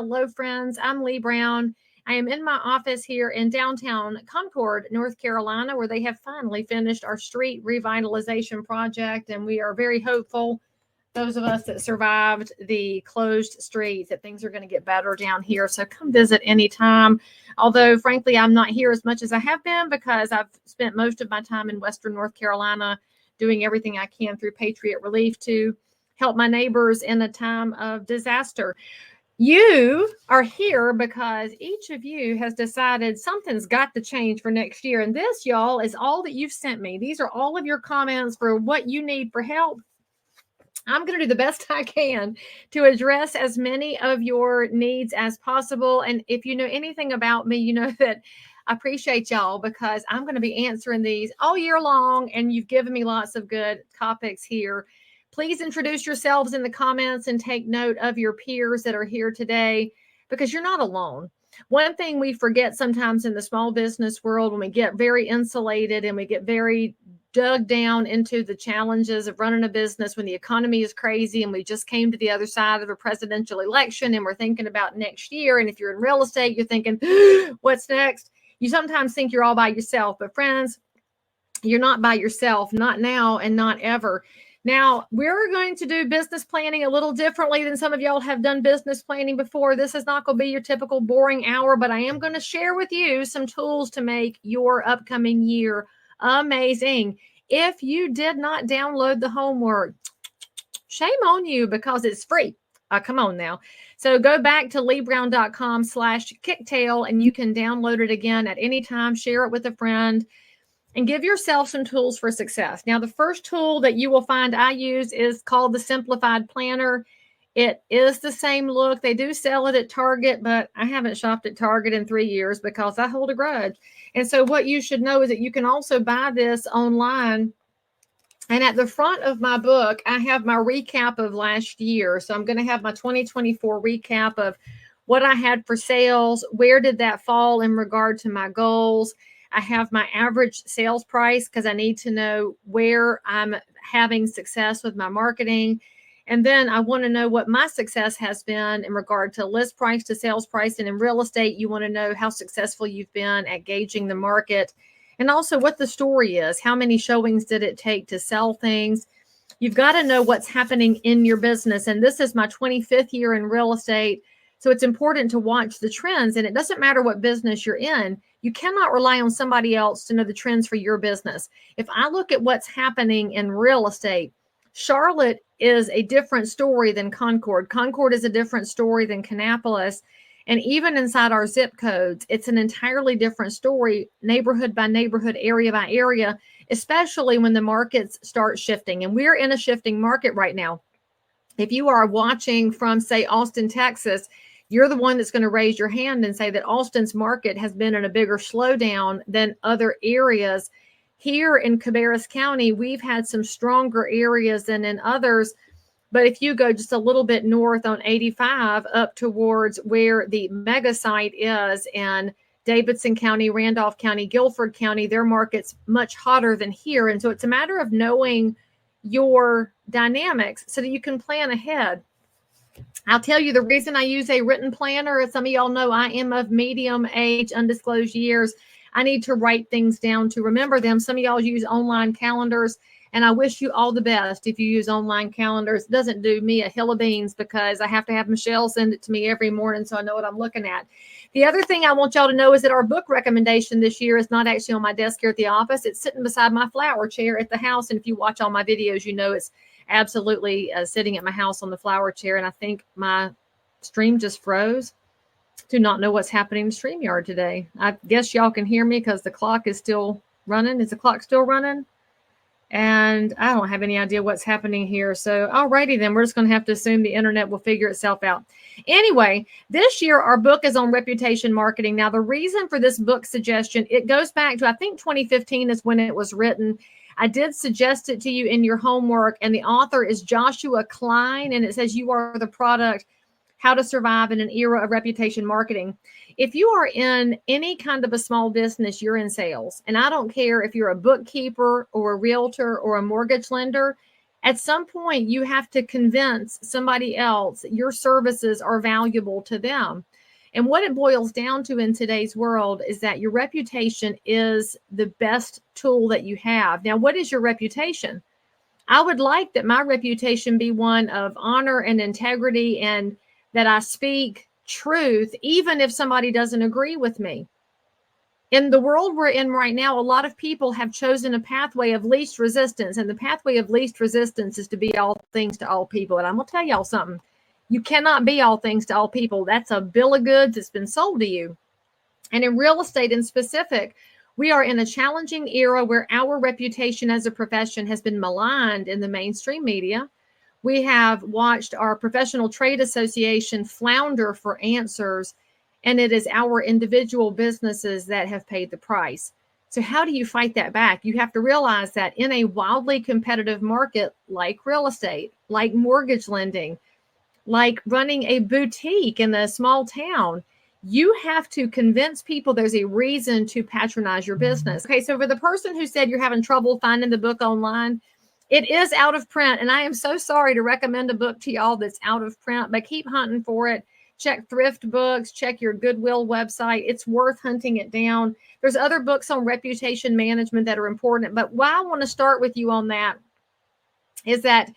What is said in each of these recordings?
Hello, friends. I'm Leigh Brown. I am in my office here in downtown Concord, North Carolina, where they have finally finished our street revitalization project. And we are very hopeful, those of us that survived the closed streets, that things are going to get better down here. So come visit anytime. Although, frankly, I'm not here as much as I have been because I've spent most of my time in Western North Carolina doing everything I can through Patriot Relief to help my neighbors in a time of disaster. You are here because each of you has decided something's got to change for next year. And this, y'all, is all that you've sent me. These are all of your comments for what you need for help. I'm going to do the best I can to address as many of your needs as possible. And if you know anything about me, you know that I appreciate y'all because I'm going to be answering these all year long. And you've given me lots of good topics here. Please introduce yourselves in the comments and take note of your peers that are here today because you're not alone. One thing we forget sometimes in the small business world when we get very insulated and we get very dug down into the challenges of running a business when the economy is crazy and we just came to the other side of a presidential election and we're thinking about next year. And if you're in real estate, you're thinking, what's next? You sometimes think you're all by yourself, but friends, you're not by yourself, not now and not ever. Now, we're going to do business planning a little differently than some of y'all have done business planning before. This is not going to be your typical boring hour, but I am going to share with you some tools to make your upcoming year amazing. If you did not download the homework, shame on you because it's free. Come on now. So go back to leighbrown.com/kicktail and you can download it again at any time, share it with a friend, and give yourself some tools for success. Now, the first tool that you will find I use is called the Simplified Planner. It is the same look. They do sell it at Target, but I haven't shopped at Target in 3 years because I hold a grudge. And so what you should know is that you can also buy this online. And at the front of my book, I have my recap of last year. So I'm going to have my 2024 recap of what I had for sales. Where did that fall in regard to my goals? I have my average sales price because I need to know where I'm having success with my marketing. And then I want to know what my success has been in regard to list price to sales price. And in real estate, you want to know how successful you've been at gauging the market and also what the story is. How many showings did it take to sell things? You've got to know what's happening in your business. And this is my 25th year in real estate. So it's important to watch the trends. And it doesn't matter what business you're in. You cannot rely on somebody else to know the trends for your business. If I look at what's happening in real estate, Charlotte is a different story than Concord. Concord is a different story than Kannapolis. And even inside our zip codes, it's an entirely different story, neighborhood by neighborhood, area by area, especially when the markets start shifting. And we're in a shifting market right now. If you are watching from, say, Austin, Texas, you're the one that's going to raise your hand and say that Austin's market has been in a bigger slowdown than other areas. Here in Cabarrus County, we've had some stronger areas than in others. But if you go just a little bit north on 85 up towards where the mega site is in Davidson County, Randolph County, Guilford County, their market's much hotter than here. And so it's a matter of knowing your dynamics so that you can plan ahead. I'll tell you the reason I use a written planner, as some of y'all know, I am of medium age, undisclosed years. I need to write things down to remember them. Some of y'all use online calendars, and I wish you all the best if you use online calendars. It doesn't do me a hill of beans because I have to have Michelle send it to me every morning so I know what I'm looking at. The other thing I want y'all to know is that our book recommendation this year is not actually on my desk here at the office. It's sitting beside my flower chair at the house. And if you watch all my videos, you know it's absolutely sitting at my house on the flower chair. And I think my stream just froze. Do not know what's happening in StreamYard today. I guess y'all can hear me because the clock is still running. Is the clock still running? And I don't have any idea what's happening here. So alrighty then, we're just going to have to assume the internet will figure itself out. Anyway, this year our book is on reputation marketing. Now, the reason for this book suggestion, it goes back to, I think 2015 is when it was written. I did suggest it to you in your homework, and the author is Joshua Klein, and it says you are the product, how to survive in an era of reputation marketing. If you are in any kind of a small business, you're in sales. And I don't care if you're a bookkeeper or a realtor or a mortgage lender, At some point, you have to convince somebody else your services are valuable to them. And what it boils down to in today's world is that your reputation is the best tool that you have. Now, what is your reputation? I would like that my reputation be one of honor and integrity, and that I speak truth, even if somebody doesn't agree with me. In the world we're in right now, a lot of people have chosen a pathway of least resistance, and the pathway of least resistance is to be all things to all people. And I'm going to tell y'all something. You cannot be all things to all people. That's a bill of goods that's been sold to you. And in real estate in specific, we are in a challenging era where our reputation as a profession has been maligned in the mainstream media. We have watched our professional trade association flounder for answers, and it is our individual businesses that have paid the price. So how do you fight that back? You have to realize that in a wildly competitive market like real estate, like mortgage lending, like running a boutique in a small town, you have to convince people there's a reason to patronize your business. Okay, so for the person who said you're having trouble finding the book online, it is out of print, and I am so sorry to recommend a book to y'all that's out of print, but keep hunting for it. Check Thrift Books, check your Goodwill website. It's worth hunting it down. There's other books on reputation management that are important, but why I want to start with you on that is that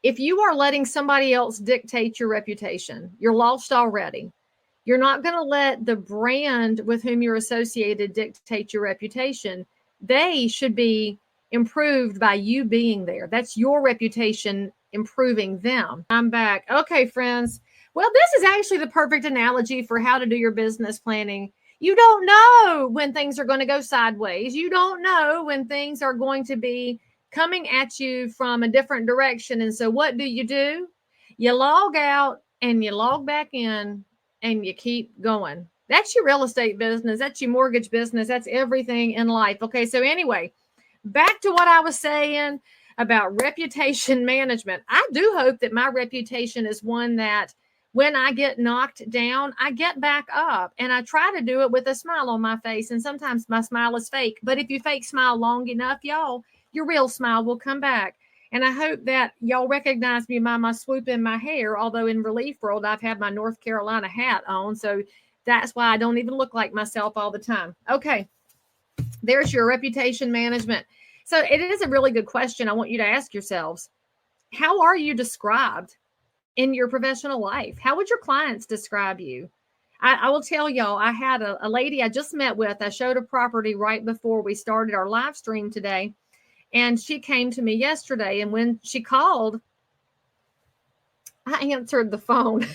if you are letting somebody else dictate your reputation, you're lost already. You're not going to let the brand with whom you're associated dictate your reputation. They should be improved by you being there. That's your reputation improving them. I'm back. Okay, friends. Well, this is actually the perfect analogy for how to do your business planning. You don't know when things are going to go sideways. You don't know when things are going to be coming at you from a different direction. And so what do? You log out and you log back in and you keep going. That's your real estate business. That's your mortgage business. That's everything in life. Okay, so anyway, back to what I was saying about reputation management. I do hope that my reputation is one that when I get knocked down, I get back up, and I try to do it with a smile on my face. And sometimes my smile is fake, but if you fake smile long enough, y'all, your real smile will come back. And I hope that y'all recognize me by my swoop in my hair, although in Relief World, I've had my North Carolina hat on. So that's why I don't even look like myself all the time. Okay, there's your reputation management. So it is a really good question. I want you to ask yourselves, how are you described in your professional life? How would your clients describe you? I will tell y'all, I had a lady I just met with. I showed a property right before we started our live stream today. And she came to me yesterday, and when she called, I answered the phone.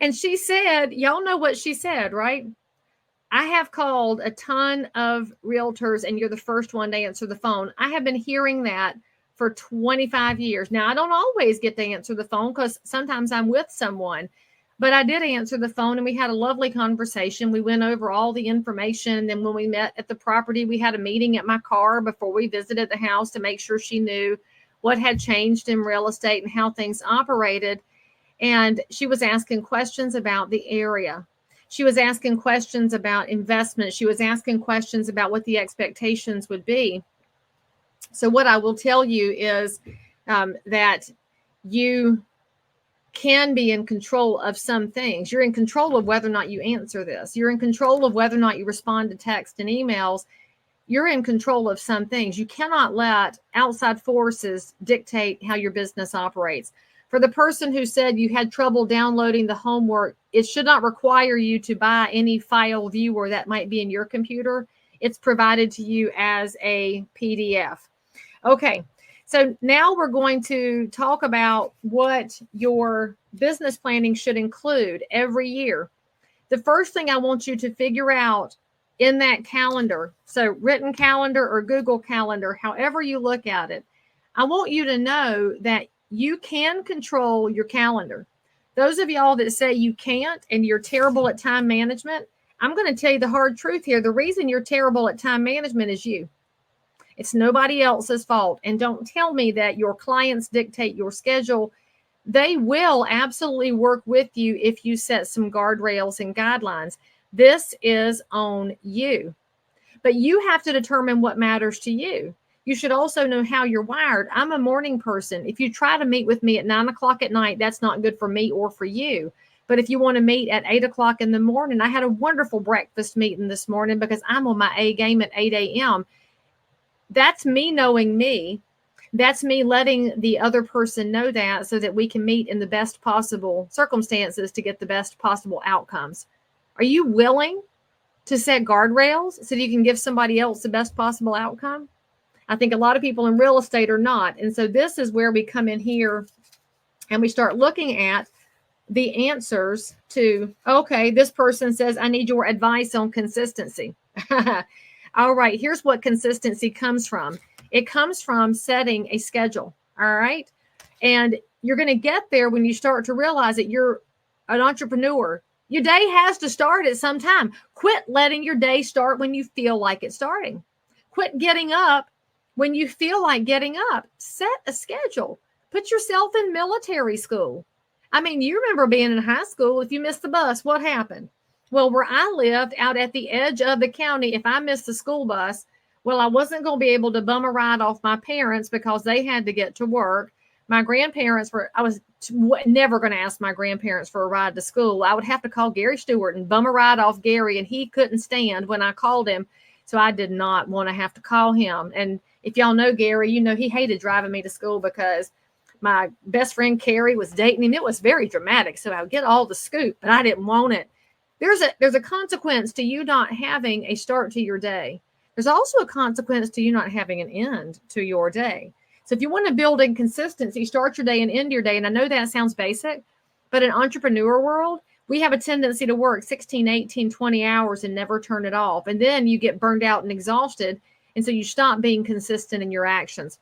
And she said, y'all know what she said, right? I have called a ton of realtors, and you're the first one to answer the phone. I have been hearing that for 25 years. Now, I don't always get to answer the phone because sometimes I'm with someone. But I did answer the phone, and we had a lovely conversation. We went over all the information. And then when we met at the property, we had a meeting at my car before we visited the house to make sure she knew what had changed in real estate and how things operated. And she was asking questions about the area. She was asking questions about investment. She was asking questions about what the expectations would be. So what I will tell you is that you can be in control of some things. You're in control of whether or not you answer this. You're in control of whether or not you respond to text and emails. You're in control of some things. You cannot let outside forces dictate how your business operates. For the person who said you had trouble downloading the homework, it should not require you to buy any file viewer that might be in your computer. It's provided to you as a PDF. Okay. So now we're going to talk about what your business planning should include every year. The first thing I want you to figure out in that calendar, so written calendar or Google Calendar, however you look at it, I want you to know that you can control your calendar. Those of y'all that say you can't and you're terrible at time management, I'm going to tell you the hard truth here. The reason you're terrible at time management is you. It's nobody else's fault. And don't tell me that your clients dictate your schedule. They will absolutely work with you if you set some guardrails and guidelines. This is on you. But you have to determine what matters to you. You should also know how you're wired. I'm a morning person. If you try to meet with me at 9 o'clock at night, that's not good for me or for you. But if you want to meet at 8 o'clock in the morning, I had a wonderful breakfast meeting this morning because I'm on my A game at 8 a.m. That's me knowing me. That's me letting the other person know that so that we can meet in the best possible circumstances to get the best possible outcomes. Are you willing to set guardrails so that you can give somebody else the best possible outcome? I think a lot of people in real estate are not. And so this is where we come in here and we start looking at the answers to, okay, this person says, I need your advice on consistency. All right, here's what consistency comes from. It comes from setting a schedule. All right. And you're going to get there when you start to realize that you're an entrepreneur. Your day has to start at some time. Quit letting your day start when you feel like it's starting. Quit getting up when you feel like getting up. Set a schedule. Put yourself in military school. I mean, you remember being in high school. If you missed the bus, what happened? Well, where I lived out at the edge of the county, if I missed the school bus, well, I wasn't going to be able to bum a ride off my parents because they had to get to work. My grandparents I was never going to ask my grandparents for a ride to school. I would have to call Gary Stewart and bum a ride off Gary, and he couldn't stand when I called him. So I did not want to have to call him. And if y'all know Gary, you know he hated driving me to school because my best friend Carrie was dating him. It was very dramatic. So I would get all the scoop, but I didn't want it. There's a consequence to you not having a start to your day. There's also a consequence to you not having an end to your day. So if you want to build in consistency, start your day and end your day. And I know that sounds basic, but in entrepreneur world, we have a tendency to work 16, 18, 20 hours and never turn it off. And then you get burned out and exhausted. And so you stop being consistent in your actions.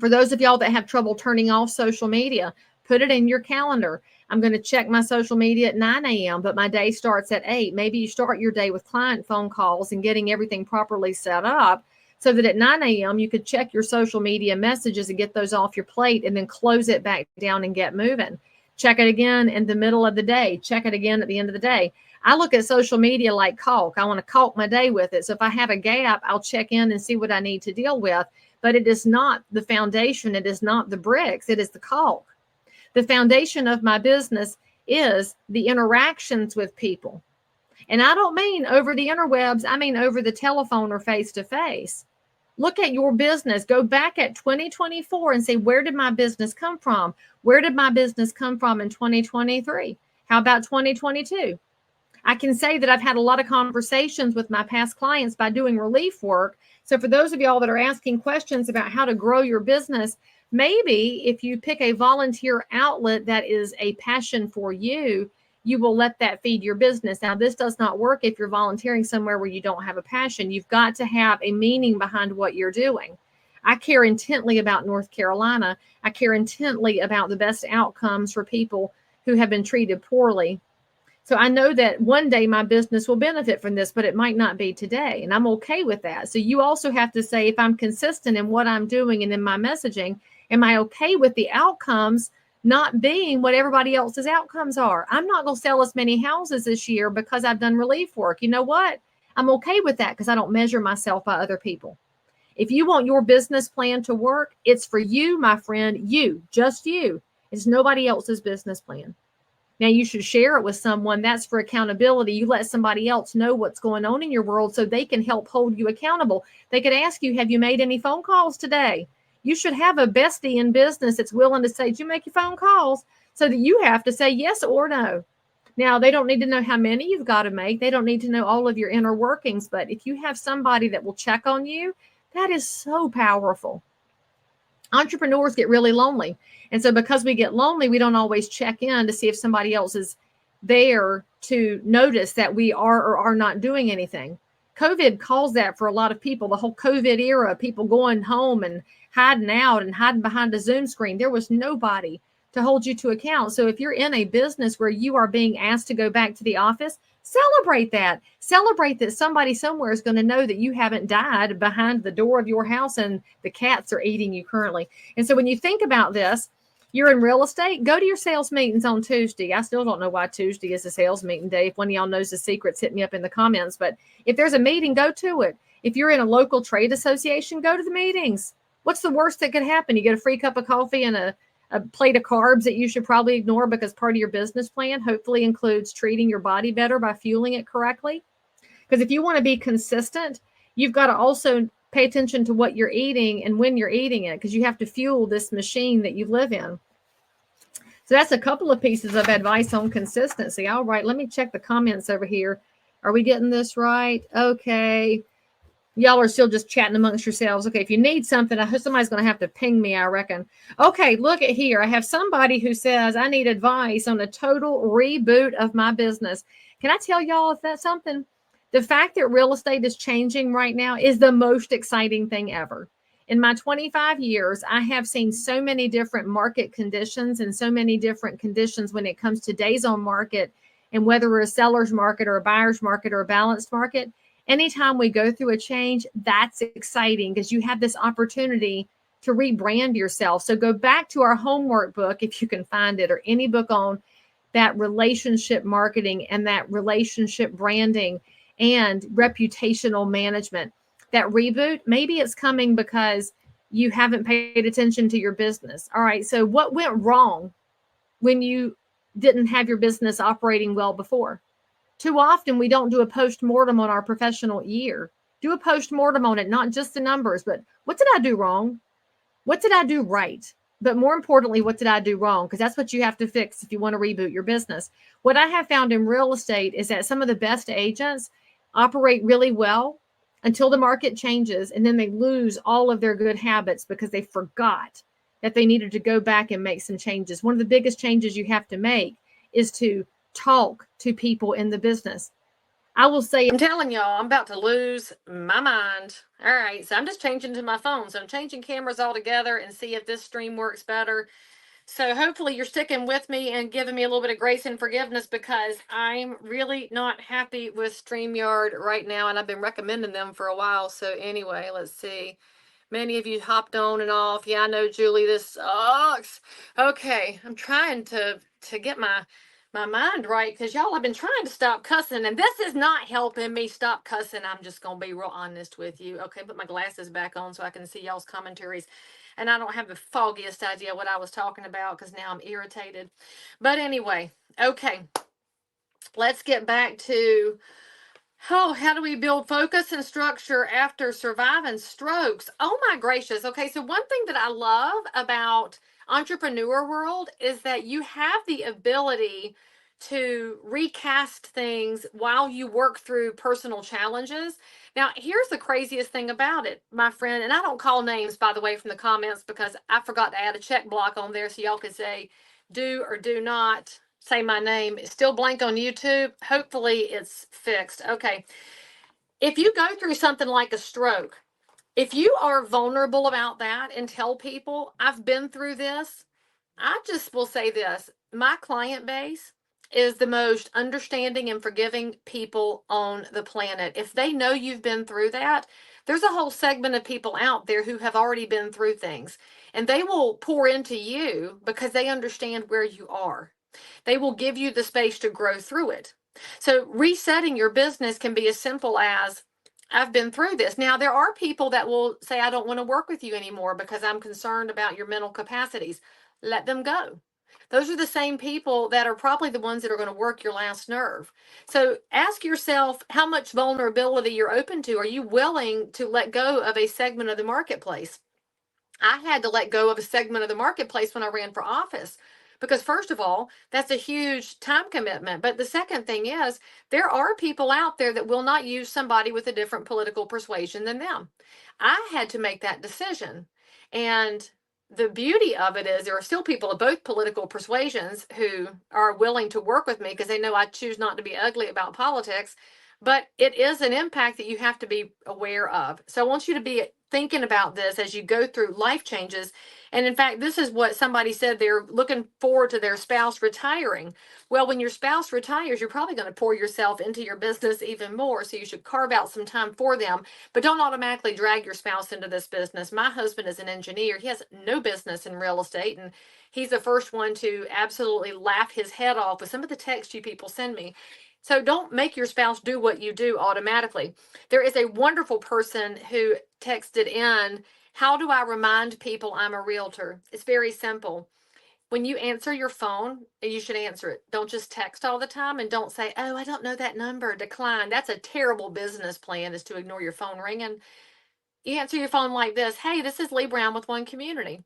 For those of y'all that have trouble turning off social media, put it in your calendar. I'm going to check my social media at 9 a.m., but my day starts at 8. Maybe you start your day with client phone calls and getting everything properly set up so that at 9 a.m. you could check your social media messages and get those off your plate and then close it back down and get moving. Check it again in the middle of the day. Check it again at the end of the day. I look at social media like caulk. I want to caulk my day with it. So if I have a gap, I'll check in and see what I need to deal with. But it is not the foundation. It is not the bricks. It is the caulk. The foundation of my business is the interactions with people. And I don't mean over the interwebs. I mean over the telephone or face-to-face. Look at your business. Go back at 2024 and say, where did my business come from? Where did my business come from in 2023? How about 2022? I can say that I've had a lot of conversations with my past clients by doing relief work. So for those of y'all that are asking questions about how to grow your business, maybe if you pick a volunteer outlet that is a passion for you, you will let that feed your business. Now, this does not work if you're volunteering somewhere where you don't have a passion. You've got to have a meaning behind what you're doing. I care intently about North Carolina. I care intently about the best outcomes for people who have been treated poorly. So I know that one day my business will benefit from this, but it might not be today. And I'm okay with that. So you also have to say, if I'm consistent in what I'm doing and in my messaging, am I okay with the outcomes not being what everybody else's outcomes are? I'm not going to sell as many houses this year because I've done relief work. You know what? I'm okay with that because I don't measure myself by other people. If you want your business plan to work, it's for you, my friend, you, just you. It's nobody else's business plan. Now, you should share it with someone. That's for accountability. You let somebody else know what's going on in your world so they can help hold you accountable. They could ask you, have you made any phone calls today? You should have a bestie in business that's willing to say, did you make your phone calls? So that you have to say yes or no. Now, they don't need to know how many you've got to make. They don't need to know all of your inner workings. But if you have somebody that will check on you, that is so powerful. Entrepreneurs get really lonely. And so because we get lonely, we don't always check in to see if somebody else is there to notice that we are or are not doing anything. COVID caused that for a lot of people. The whole COVID era, people going home and hiding out and hiding behind a Zoom screen. There was nobody to hold you to account. So if you're in a business where you are being asked to go back to the office, celebrate that. Celebrate that somebody somewhere is going to know that you haven't died behind the door of your house and the cats are eating you currently. And so when you think about this, you're in real estate, go to your sales meetings on Tuesday. I still don't know why Tuesday is a sales meeting day. If one of y'all knows the secrets, hit me up in the comments. But if there's a meeting, go to it. If you're in a local trade association, go to the meetings. What's the worst that could happen? You get a free cup of coffee and a plate of carbs that you should probably ignore because part of your business plan hopefully includes treating your body better by fueling it correctly. Because if you want to be consistent, you've got to also pay attention to what you're eating and when you're eating it, because you have to fuel this machine that you live in. So that's a couple of pieces of advice on consistency. All right, let me check the comments over here. Are we getting this right? Okay. Y'all are still just chatting amongst yourselves. Okay, if you need something, somebody's going to have to ping me, I reckon. Okay, look at here. I have somebody who says, I need advice on a total reboot of my business. Can I tell y'all if that's something? The fact that real estate is changing right now is the most exciting thing ever. In my 25 years, I have seen so many different market conditions and so many different conditions when it comes to days on market and whether we're a seller's market or a buyer's market or a balanced market. Anytime we go through a change, that's exciting because you have this opportunity to rebrand yourself. So go back to our homework book, if you can find it, or any book on that relationship marketing and that relationship branding and reputational management. That reboot, maybe it's coming because you haven't paid attention to your business. All right, so what went wrong when you didn't have your business operating well before? Too often we don't do a post-mortem on our professional year. Do a post-mortem on it, not just the numbers, but what did I do wrong? What did I do right? But more importantly, what did I do wrong? Because that's what you have to fix if you want to reboot your business. What I have found in real estate is that some of the best agents operate really well until the market changes, and then they lose all of their good habits because they forgot that they needed to go back and make some changes. One of the biggest changes you have to make is to talk to people in the business. I will say, I'm telling y'all, I'm about to lose my mind. All right, so I'm just changing to my phone. So I'm changing cameras altogether and see if this stream works better. So hopefully you're sticking with me and giving me a little bit of grace and forgiveness, because I'm really not happy with StreamYard right now, and I've been recommending them for a while. So anyway, let's see. Many of you hopped on and off. Yeah, I know, Julie, this sucks. Okay, I'm trying to get my mind right, because y'all have been trying to stop cussing, and this is not helping me stop cussing. I'm just going to be real honest with you. Okay, put my glasses back on so I can see y'all's commentaries. And I don't have the foggiest idea what I was talking about because now I'm irritated. But anyway, okay, let's get back to, how do we build focus and structure after surviving strokes? Oh my gracious. Okay, so one thing that I love about entrepreneur world is that you have the ability to recast things while you work through personal challenges. Now, here's the craziest thing about it, my friend, and I don't call names, by the way, from the comments, because I forgot to add a check block on there so y'all could say do or do not say my name. It's still blank on YouTube. Hopefully it's fixed. Okay. If you go through something like a stroke, if you are vulnerable about that and tell people, I've been through this, I just will say this, my client base is the most understanding and forgiving people on the planet. If they know you've been through that, there's a whole segment of people out there who have already been through things, and they will pour into you because they understand where you are. They will give you the space to grow through it. So resetting your business can be as simple as, I've been through this. Now, there are people that will say, I don't want to work with you anymore because I'm concerned about your mental capacities. Let them go. Those are the same people that are probably the ones that are going to work your last nerve. So ask yourself how much vulnerability you're open to. Are you willing to let go of a segment of the marketplace? I had to let go of a segment of the marketplace when I ran for office. Because first of all, that's a huge time commitment. But the second thing is, there are people out there that will not use somebody with a different political persuasion than them. I had to make that decision. And the beauty of it is there are still people of both political persuasions who are willing to work with me because they know I choose not to be ugly about politics. But it is an impact that you have to be aware of. So I want you to be thinking about this as you go through life changes. And in fact, this is what somebody said, they're looking forward to their spouse retiring. Well, when your spouse retires, you're probably going to pour yourself into your business even more. So you should carve out some time for them, but don't automatically drag your spouse into this business. My husband is an engineer. He has no business in real estate, and he's the first one to absolutely laugh his head off with some of the text you people send me. So don't make your spouse do what you do automatically. There is a wonderful person who texted in, how do I remind people I'm a realtor? It's very simple. When you answer your phone, you should answer it. Don't just text all the time, and don't say, oh, I don't know that number, decline. That's a terrible business plan, is to ignore your phone ringing. You answer your phone like this: hey, this is Leigh Brown with One Community.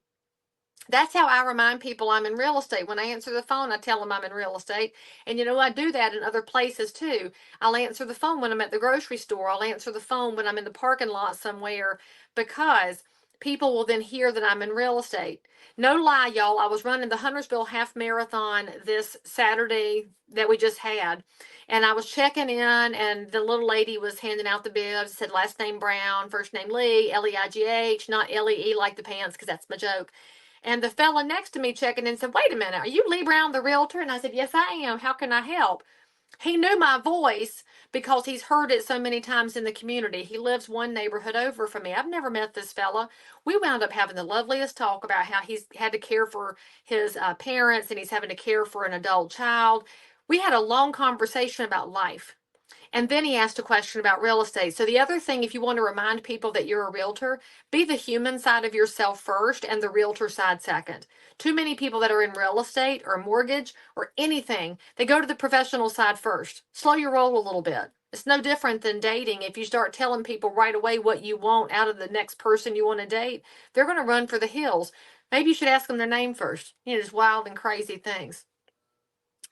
That's how I remind people I'm in real estate. When I answer the phone, I tell them I'm in real estate. And I do that in other places too. I'll answer the phone when I'm at the grocery store. I'll answer the phone when I'm in the parking lot somewhere, because people will then hear that I'm in real estate. No lie, y'all. I was running the Huntersville Half Marathon this Saturday that we just had. And I was checking in, and the little lady was handing out the bibs. It said last name Brown, first name Leigh, Leigh, not Lee like the pants, because that's my joke. And the fella next to me checking in said, wait a minute, are you Leigh Brown, the realtor? And I said, yes, I am. How can I help? He knew my voice because he's heard it so many times in the community. He lives one neighborhood over from me. I've never met this fella. We wound up having the loveliest talk about how he's had to care for his parents, and he's having to care for an adult child. We had a long conversation about life. And then he asked a question about real estate. So the other thing, if you want to remind people that you're a realtor, be the human side of yourself first and the realtor side second. Too many people that are in real estate or mortgage or anything, they go to the professional side first. Slow your roll a little bit. It's no different than dating. If you start telling people right away what you want out of the next person you want to date, they're going to run for the hills. Maybe you should ask them their name first. Just wild and crazy things.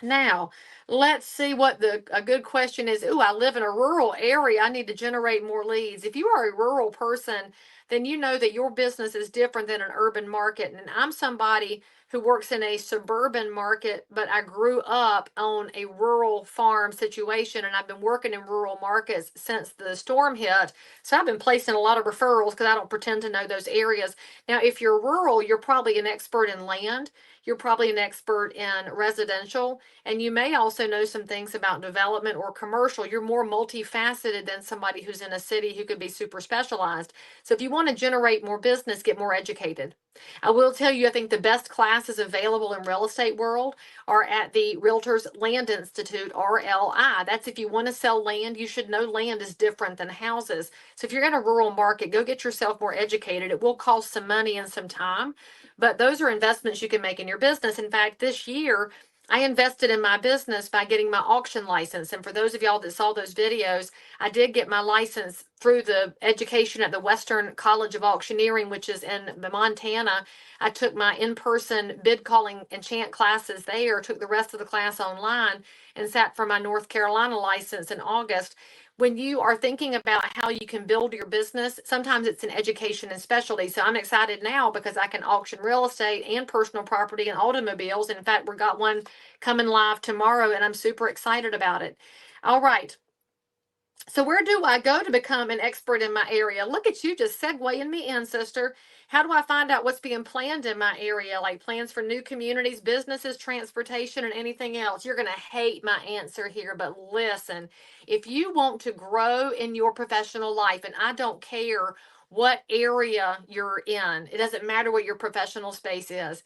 Now, let's see what a good question is. Ooh, I live in a rural area. I need to generate more leads. If you are a rural person, then you know that your business is different than an urban market. And I'm somebody who works in a suburban market, but I grew up on a rural farm situation, and I've been working in rural markets since the storm hit. So I've been placing a lot of referrals because I don't pretend to know those areas. Now, if you're rural, you're probably an expert in land. You're probably an expert in residential, and you may also know some things about development or commercial. You're more multifaceted than somebody who's in a city who could be super specialized. So if you want to generate more business, get more educated. I will tell you, I think the best classes available in real estate world are at the Realtors Land Institute, RLI. That's if you want to sell land, you should know land is different than houses. So if you're in a rural market, go get yourself more educated. It will cost some money and some time, but those are investments you can make in your business. In fact, this year, I invested in my business by getting my auction license. And for those of y'all that saw those videos, I did get my license through the education at the Western College of Auctioneering, which is in Montana. I took my in-person bid calling enchant classes there, took the rest of the class online, and sat for my North Carolina license in August. When you are thinking about how you can build your business, sometimes it's an education and specialty. So I'm excited now because I can auction real estate and personal property and automobiles. In fact, we got one coming live tomorrow, and I'm super excited about it. All right. So where do I go to become an expert in my area? Look at you just segueing me in, sister. How do I find out what's being planned in my area, like plans for new communities, businesses, transportation, and anything else? You're going to hate my answer here, but listen, if you want to grow in your professional life, and I don't care what area you're in, it doesn't matter what your professional space is.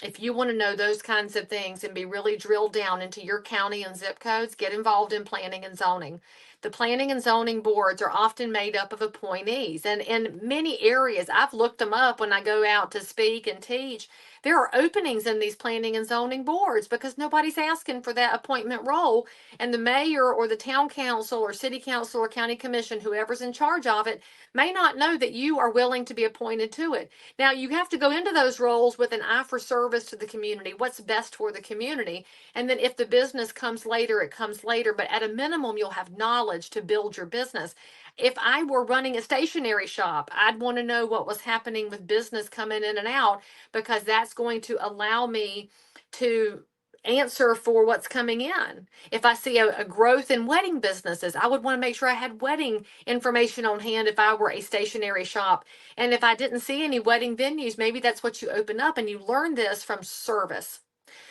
If you want to know those kinds of things and be really drilled down into your county and zip codes, get involved in planning and zoning. The planning and zoning boards are often made up of appointees. And in many areas, I've looked them up when I go out to speak and teach. There are openings in these planning and zoning boards because nobody's asking for that appointment role. And the mayor or the town council or city council or county commission, whoever's in charge of it, may not know that you are willing to be appointed to it. Now, you have to go into those roles with an eye for service to the community, what's best for the community. And then if the business comes later, it comes later. But at a minimum, you'll have knowledge to build your business. If I were running a stationery shop, I'd want to know what was happening with business coming in and out, because that's going to allow me to answer for what's coming in. If I see a growth in wedding businesses, I would want to make sure I had wedding information on hand if I were a stationery shop. And if I didn't see any wedding venues, maybe that's what you open up, and you learn this from service.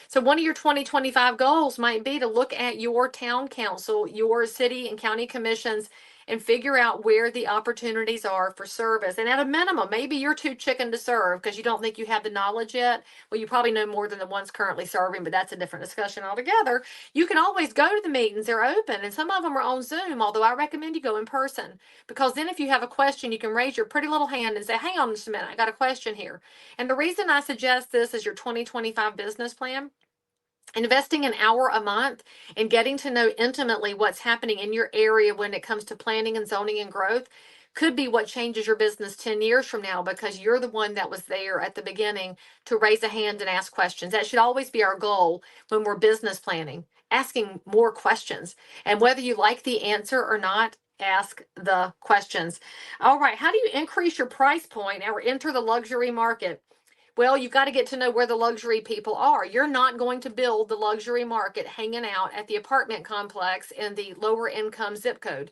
So one of your 2025 goals might be to look at your town council, your city and county commissions, and figure out where the opportunities are for service. And at a minimum, maybe you're too chicken to serve because you don't think you have the knowledge yet. Well, you probably know more than the ones currently serving, but that's a different discussion altogether. You can always go to the meetings, they're open, and some of them are on Zoom, although I recommend you go in person, because then if you have a question, you can raise your pretty little hand and say, hang on just a minute, I got a question here. And the reason I suggest this as your 2025 business plan, investing an hour a month and getting to know intimately what's happening in your area when it comes to planning and zoning and growth could be what changes your business 10 years from now, because you're the one that was there at the beginning to raise a hand and ask questions. That should always be our goal when we're business planning, asking more questions. And whether you like the answer or not, ask the questions. All right, how do you increase your price point or enter the luxury market? Well, you've got to get to know where the luxury people are. You're not going to build the luxury market hanging out at the apartment complex in the lower income zip code.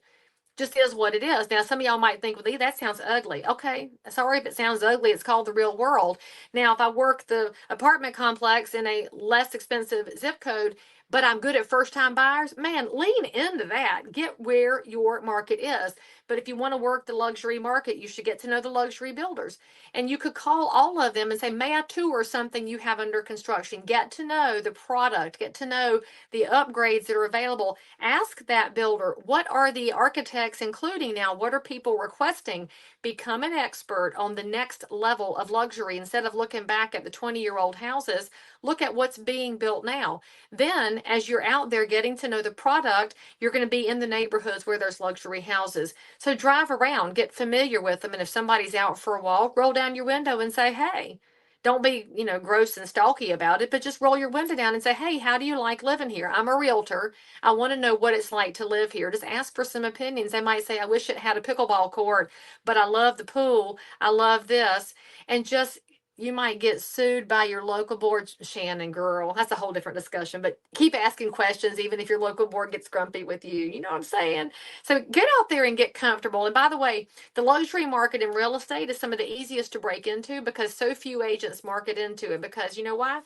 Just is what it is. Now, some of y'all might think, well, Leigh, that sounds ugly. Okay, sorry if it sounds ugly. It's called the real world. Now, if I work the apartment complex in a less expensive zip code, but I'm good at first time buyers, man, lean into that. Get where your market is. But if you want to work the luxury market, you should get to know the luxury builders. And you could call all of them and say, may I tour something you have under construction? Get to know the product, get to know the upgrades that are available. Ask that builder, what are the architects including now? What are people requesting? Become an expert on the next level of luxury. Instead of looking back at the 20-year-old houses, look at what's being built now. Then, as you're out there getting to know the product, you're going to be in the neighborhoods where there's luxury houses. So drive around, get familiar with them. And if somebody's out for a walk, roll down your window and say, hey. Don't be, gross and stalky about it, but just roll your window down and say, hey, how do you like living here? I'm a realtor. I want to know what it's like to live here. Just ask for some opinions. They might say, I wish it had a pickleball court, but I love the pool. I love this. And just, you might get sued by your local board, Shannon, girl. That's a whole different discussion, but keep asking questions, even if your local board gets grumpy with you. You know what I'm saying? So get out there and get comfortable. And by the way, the luxury market in real estate is some of the easiest to break into because so few agents market into it. Because you know why?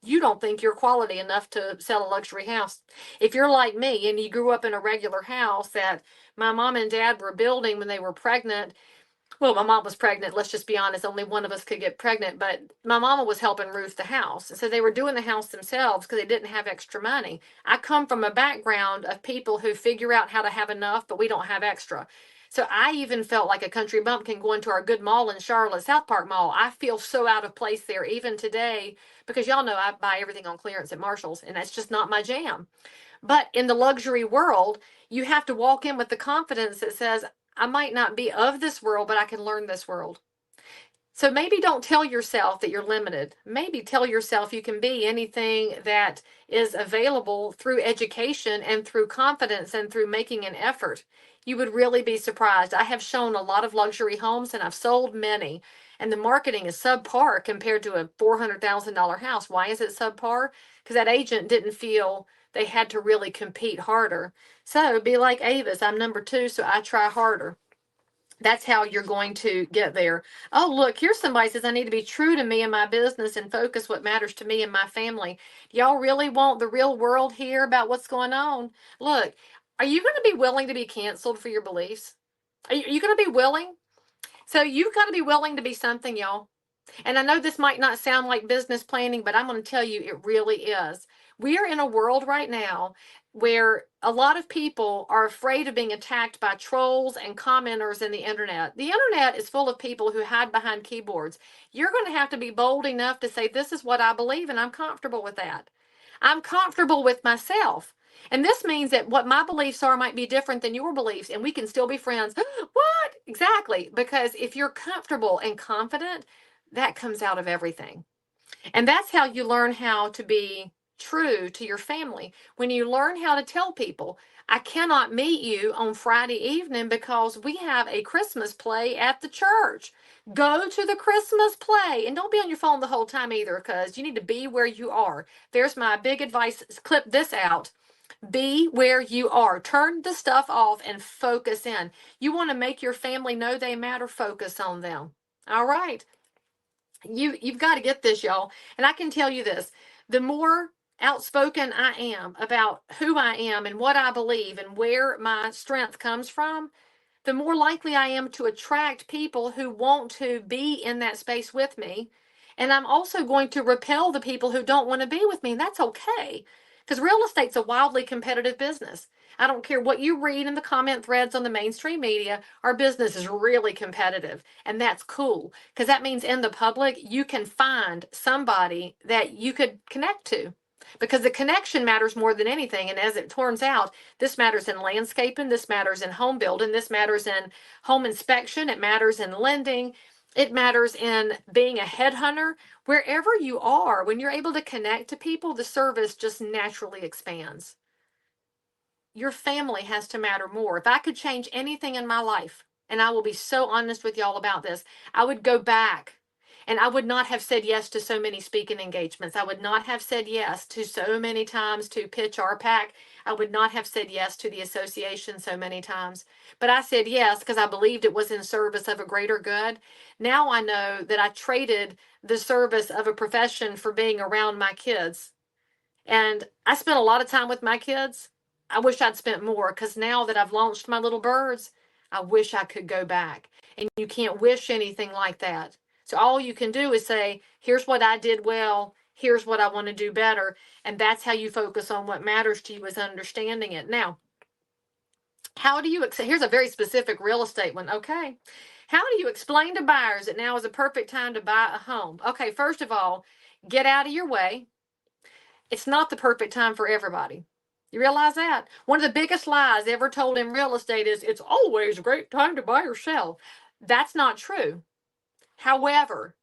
You don't think you're quality enough to sell a luxury house. If you're like me and you grew up in a regular house that my mom and dad were building when they were pregnant, well, my mom was pregnant. Let's just be honest. Only one of us could get pregnant, but my mama was helping roof the house. And so they were doing the house themselves because they didn't have extra money. I come from a background of people who figure out how to have enough, but we don't have extra. So I even felt like a country bumpkin going to our good mall in Charlotte, South Park Mall. I feel so out of place there even today because y'all know I buy everything on clearance at Marshall's, and that's just not my jam. But in the luxury world, you have to walk in with the confidence that says, I might not be of this world, but I can learn this world. So maybe don't tell yourself that you're limited. Maybe tell yourself you can be anything that is available through education and through confidence and through making an effort. You would really be surprised. I have shown a lot of luxury homes and I've sold many, and the marketing is subpar compared to a $400,000 house. Why is it subpar? Because that agent didn't feel they had to really compete harder. So be like Avis, I'm number 2, so I try harder. That's how you're going to get there. Oh, look, here's somebody says, I need to be true to me and my business and focus what matters to me and my family. Y'all really want the real world here about what's going on? Look, are you going to be willing to be canceled for your beliefs? Are you going to be willing? So you've got to be willing to be something, y'all. And I know this might not sound like business planning, but I'm going to tell you it really is. We are in a world right now where a lot of people are afraid of being attacked by trolls and commenters in the internet. The internet is full of people who hide behind keyboards. You're going to have to be bold enough to say, this is what I believe, and I'm comfortable with that. I'm comfortable with myself. And this means that what my beliefs are might be different than your beliefs, and we can still be friends. What? Exactly. Because if you're comfortable and confident, that comes out of everything. And that's how you learn how to be true to your family. When you learn how to tell people, I cannot meet you on Friday evening because we have a Christmas play at the church. Go to the Christmas play and don't be on your phone the whole time either, because you need to be where you are. There's my big advice. Clip this out. Be where you are. Turn the stuff off and focus in. You want to make your family know they matter, focus on them. All right. You've got to get this, y'all. And I can tell you this, the more outspoken I am about who I am and what I believe and where my strength comes from, the more likely I am to attract people who want to be in that space with me. And I'm also going to repel the people who don't want to be with me. And that's okay. Because real estate's a wildly competitive business. I don't care what you read in the comment threads on the mainstream media, our business is really competitive. And that's cool. Because that means in the public, you can find somebody that you could connect to. Because the connection matters more than anything. And as it turns out, this matters in landscaping, this matters in home building, this matters in home inspection, it matters in lending, it matters in being a headhunter. Wherever you are, when you're able to connect to people, the service just naturally expands. Your family has to matter more. If I could change anything in my life, and I will be so honest with y'all about this, I would go back. And I would not have said yes to so many speaking engagements. I would not have said yes to so many times to pitch our pack. I would not have said yes to the association so many times. But I said yes because I believed it was in service of a greater good. Now I know that I traded the service of a profession for being around my kids. And I spent a lot of time with my kids. I wish I'd spent more because now that I've launched my little birds, I wish I could go back. And you can't wish anything like that. So all you can do is say, here's what I did well. Here's what I want to do better. And that's how you focus on what matters to you, is understanding it. Now, how do you, here's a very specific real estate one. Okay. How do you explain to buyers that now is a perfect time to buy a home? Okay. First of all, get out of your way. It's not the perfect time for everybody. You realize that? One of the biggest lies ever told in real estate is it's always a great time to buy or sell. That's not true. However,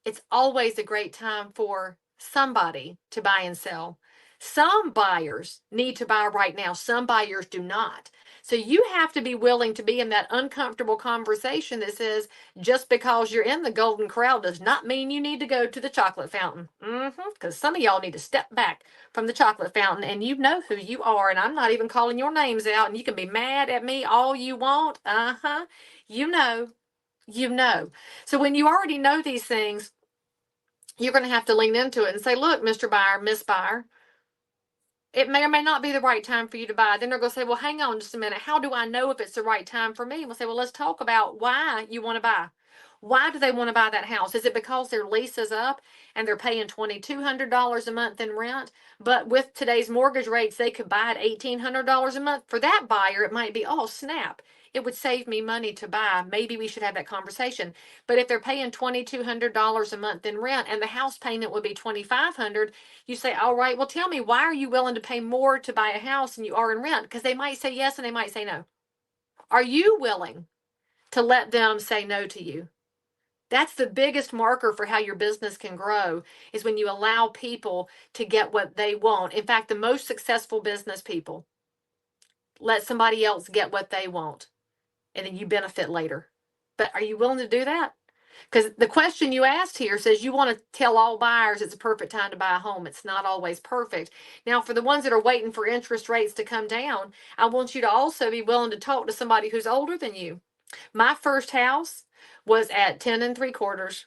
it's always a great time for somebody to buy and sell. Some buyers need to buy right now. Some buyers do not. So you have to be willing to be in that uncomfortable conversation that says, just because you're in the golden corral does not mean you need to go to the chocolate fountain. Because some of y'all need to step back from the chocolate fountain, and you know who you are. And I'm not even calling your names out, and you can be mad at me all you want. You know. You know. So when you already know these things, you're going to have to lean into it and say, look, Mr. Buyer, Miss Buyer, it may or may not be the right time for you to buy. Then they're going to say, well, hang on just a minute. How do I know if it's the right time for me? And we'll say, well, let's talk about why you want to buy. Why do they want to buy that house? Is it because their lease is up and they're paying $2,200 a month in rent? But with today's mortgage rates, they could buy at $1,800 a month. For that buyer, it might be, oh, snap. It would save me money to buy. Maybe we should have that conversation. But if they're paying $2,200 a month in rent and the house payment would be $2,500, you say, all right, well, tell me, why are you willing to pay more to buy a house than you are in rent? Because they might say yes and they might say no. Are you willing to let them say no to you? That's the biggest marker for how your business can grow, is when you allow people to get what they want. In fact, the most successful business people let somebody else get what they want, and then you benefit later. But are you willing to do that? Because the question you asked here says you want to tell all buyers it's a perfect time to buy a home. It's not always perfect. Now, for the ones that are waiting for interest rates to come down, I want you to also be willing to talk to somebody who's older than you. My first house was at 10.75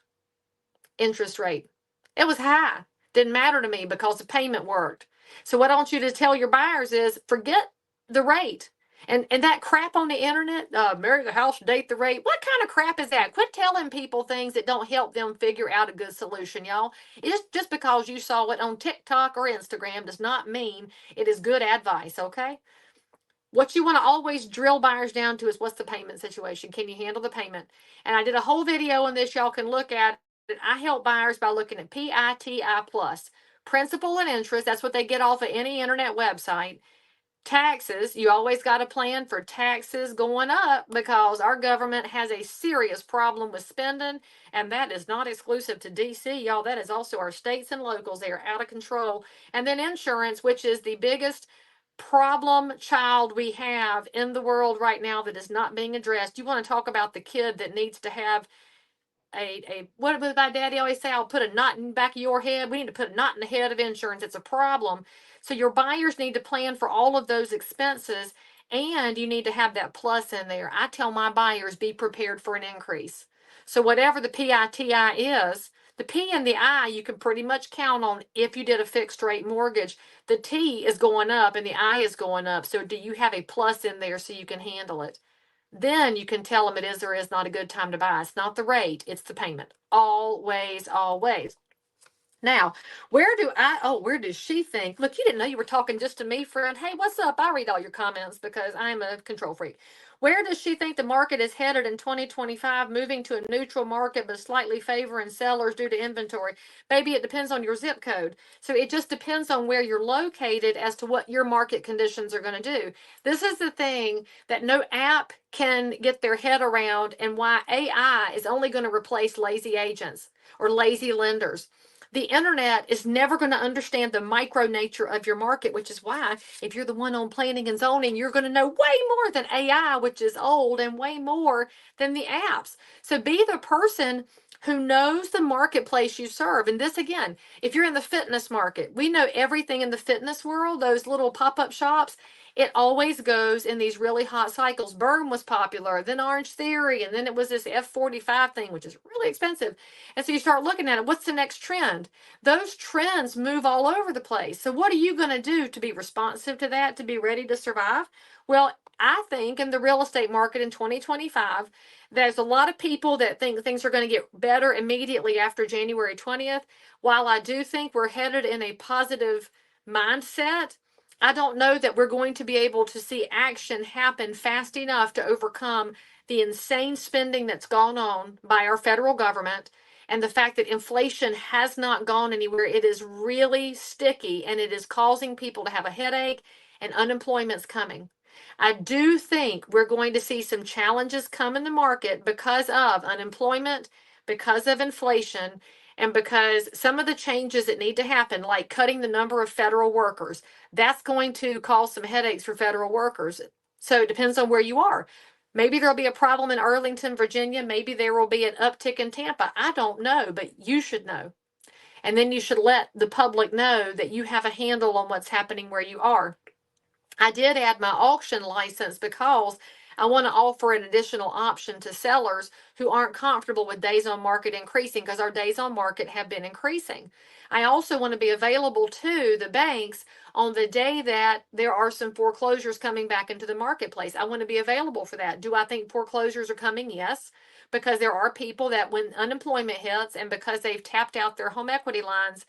interest rate. It was high. Didn't matter to me because the payment worked. So what I want you to tell your buyers is forget the rate. And that crap on the internet, marry the house, date the rate. What kind of crap is that? Quit telling people things that don't help them figure out a good solution, y'all. It's just because you saw it on TikTok or Instagram does not mean it is good advice, okay? What you want to always drill buyers down to is, what's the payment situation? Can you handle the payment? And I did a whole video on this. Y'all can look at it. I help buyers by looking at PITI plus, principal and interest. That's what they get off of any internet website. Taxes, you always got to plan for taxes going up because our government has a serious problem with spending, and that is not exclusive to DC, y'all. That is also our states and locals. They are out of control. And then insurance, which is the biggest problem child we have in the world right now that is not being addressed. You want to talk about the kid that needs to have what did my daddy always say? I'll put a knot in the back of your head. We need to put a knot in the head of insurance. It's a problem. So your buyers need to plan for all of those expenses, and you need to have that plus in there. I tell my buyers, be prepared for an increase. So whatever the PITI is, The P and the I you can pretty much count on if you did a fixed rate mortgage. The T is going up and the I is going up. So do you have a plus in there so you can handle it? Then you can tell them it is or is not a good time to buy. It's not the rate, it's the payment. Always, always. Now, where does she think? Look, you didn't know you were talking just to me, friend. Hey, what's up? I read all your comments because I'm a control freak. Where does she think the market is headed in 2025, moving to a neutral market but slightly favoring sellers due to inventory? Baby, it depends on your zip code. So it just depends on where you're located as to what your market conditions are going to do. This is the thing that no app can get their head around, and why AI is only going to replace lazy agents or lazy lenders. The internet is never going to understand the micro nature of your market, which is why if you're the one on planning and zoning, you're going to know way more than AI, which is old, and way more than the apps. So be the person who knows the marketplace you serve. And this again, if you're in the fitness market, we know everything in the fitness world, those little pop-up shops. It always goes in these really hot cycles. Burn was popular, then Orange Theory, and then it was this F45 thing, which is really expensive. And so you start looking at it. What's the next trend? Those trends move all over the place. So what are you going to do to be responsive to that, to be ready to survive? Well, I think in the real estate market in 2025, there's a lot of people that think things are going to get better immediately after January 20th. While I do think we're headed in a positive mindset, I don't know that we're going to be able to see action happen fast enough to overcome the insane spending that's gone on by our federal government and the fact that inflation has not gone anywhere. It is really sticky and it is causing people to have a headache, and unemployment's coming. I do think we're going to see some challenges come in the market because of unemployment, because of inflation, and because some of the changes that need to happen, like cutting the number of federal workers, that's going to cause some headaches for federal workers. So it depends on where you are. Maybe there'll be a problem in Arlington, Virginia. Maybe there will be an uptick in Tampa. I don't know, but you should know. And then you should let the public know that you have a handle on what's happening where you are. I did add my auction license because I want to offer an additional option to sellers who aren't comfortable with days on market increasing, because our days on market have been increasing. I also want to be available to the banks on the day that there are some foreclosures coming back into the marketplace. I want to be available for that. Do I think foreclosures are coming? Yes, because there are people that when unemployment hits and because they've tapped out their home equity lines,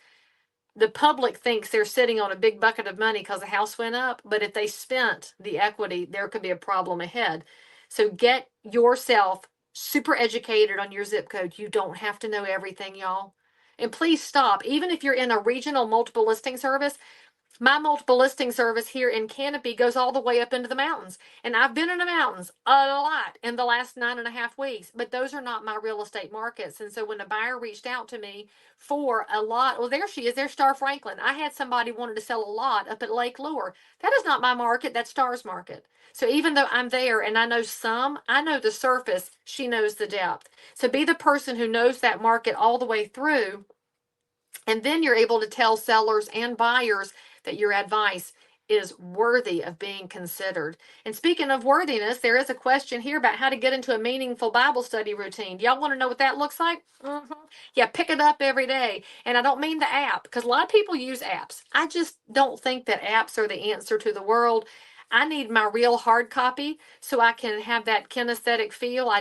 the public thinks they're sitting on a big bucket of money because the house went up, but if they spent the equity, there could be a problem ahead. So get yourself super educated on your zip code. You don't have to know everything, y'all. And please stop. Even if you're in a regional multiple listing service, my multiple listing service here in Canopy goes all the way up into the mountains. And I've been in the mountains a lot in the last 9.5 weeks, but those are not my real estate markets. And so when a buyer reached out to me for a lot, well, there she is, there's Star Franklin. I had somebody wanted to sell a lot up at Lake Lure. That is not my market, that's Star's market. So even though I'm there and I know some, I know the surface, she knows the depth. So be the person who knows that market all the way through. And then you're able to tell sellers and buyers that your advice is worthy of being considered. And speaking of worthiness, there is a question here about how to get into a meaningful Bible study routine. Do y'all want to know what that looks like? Yeah, pick it up every day. And I don't mean the app, because a lot of people use apps. I just don't think that apps are the answer to the world. I need my real hard copy so I can have that kinesthetic feel. I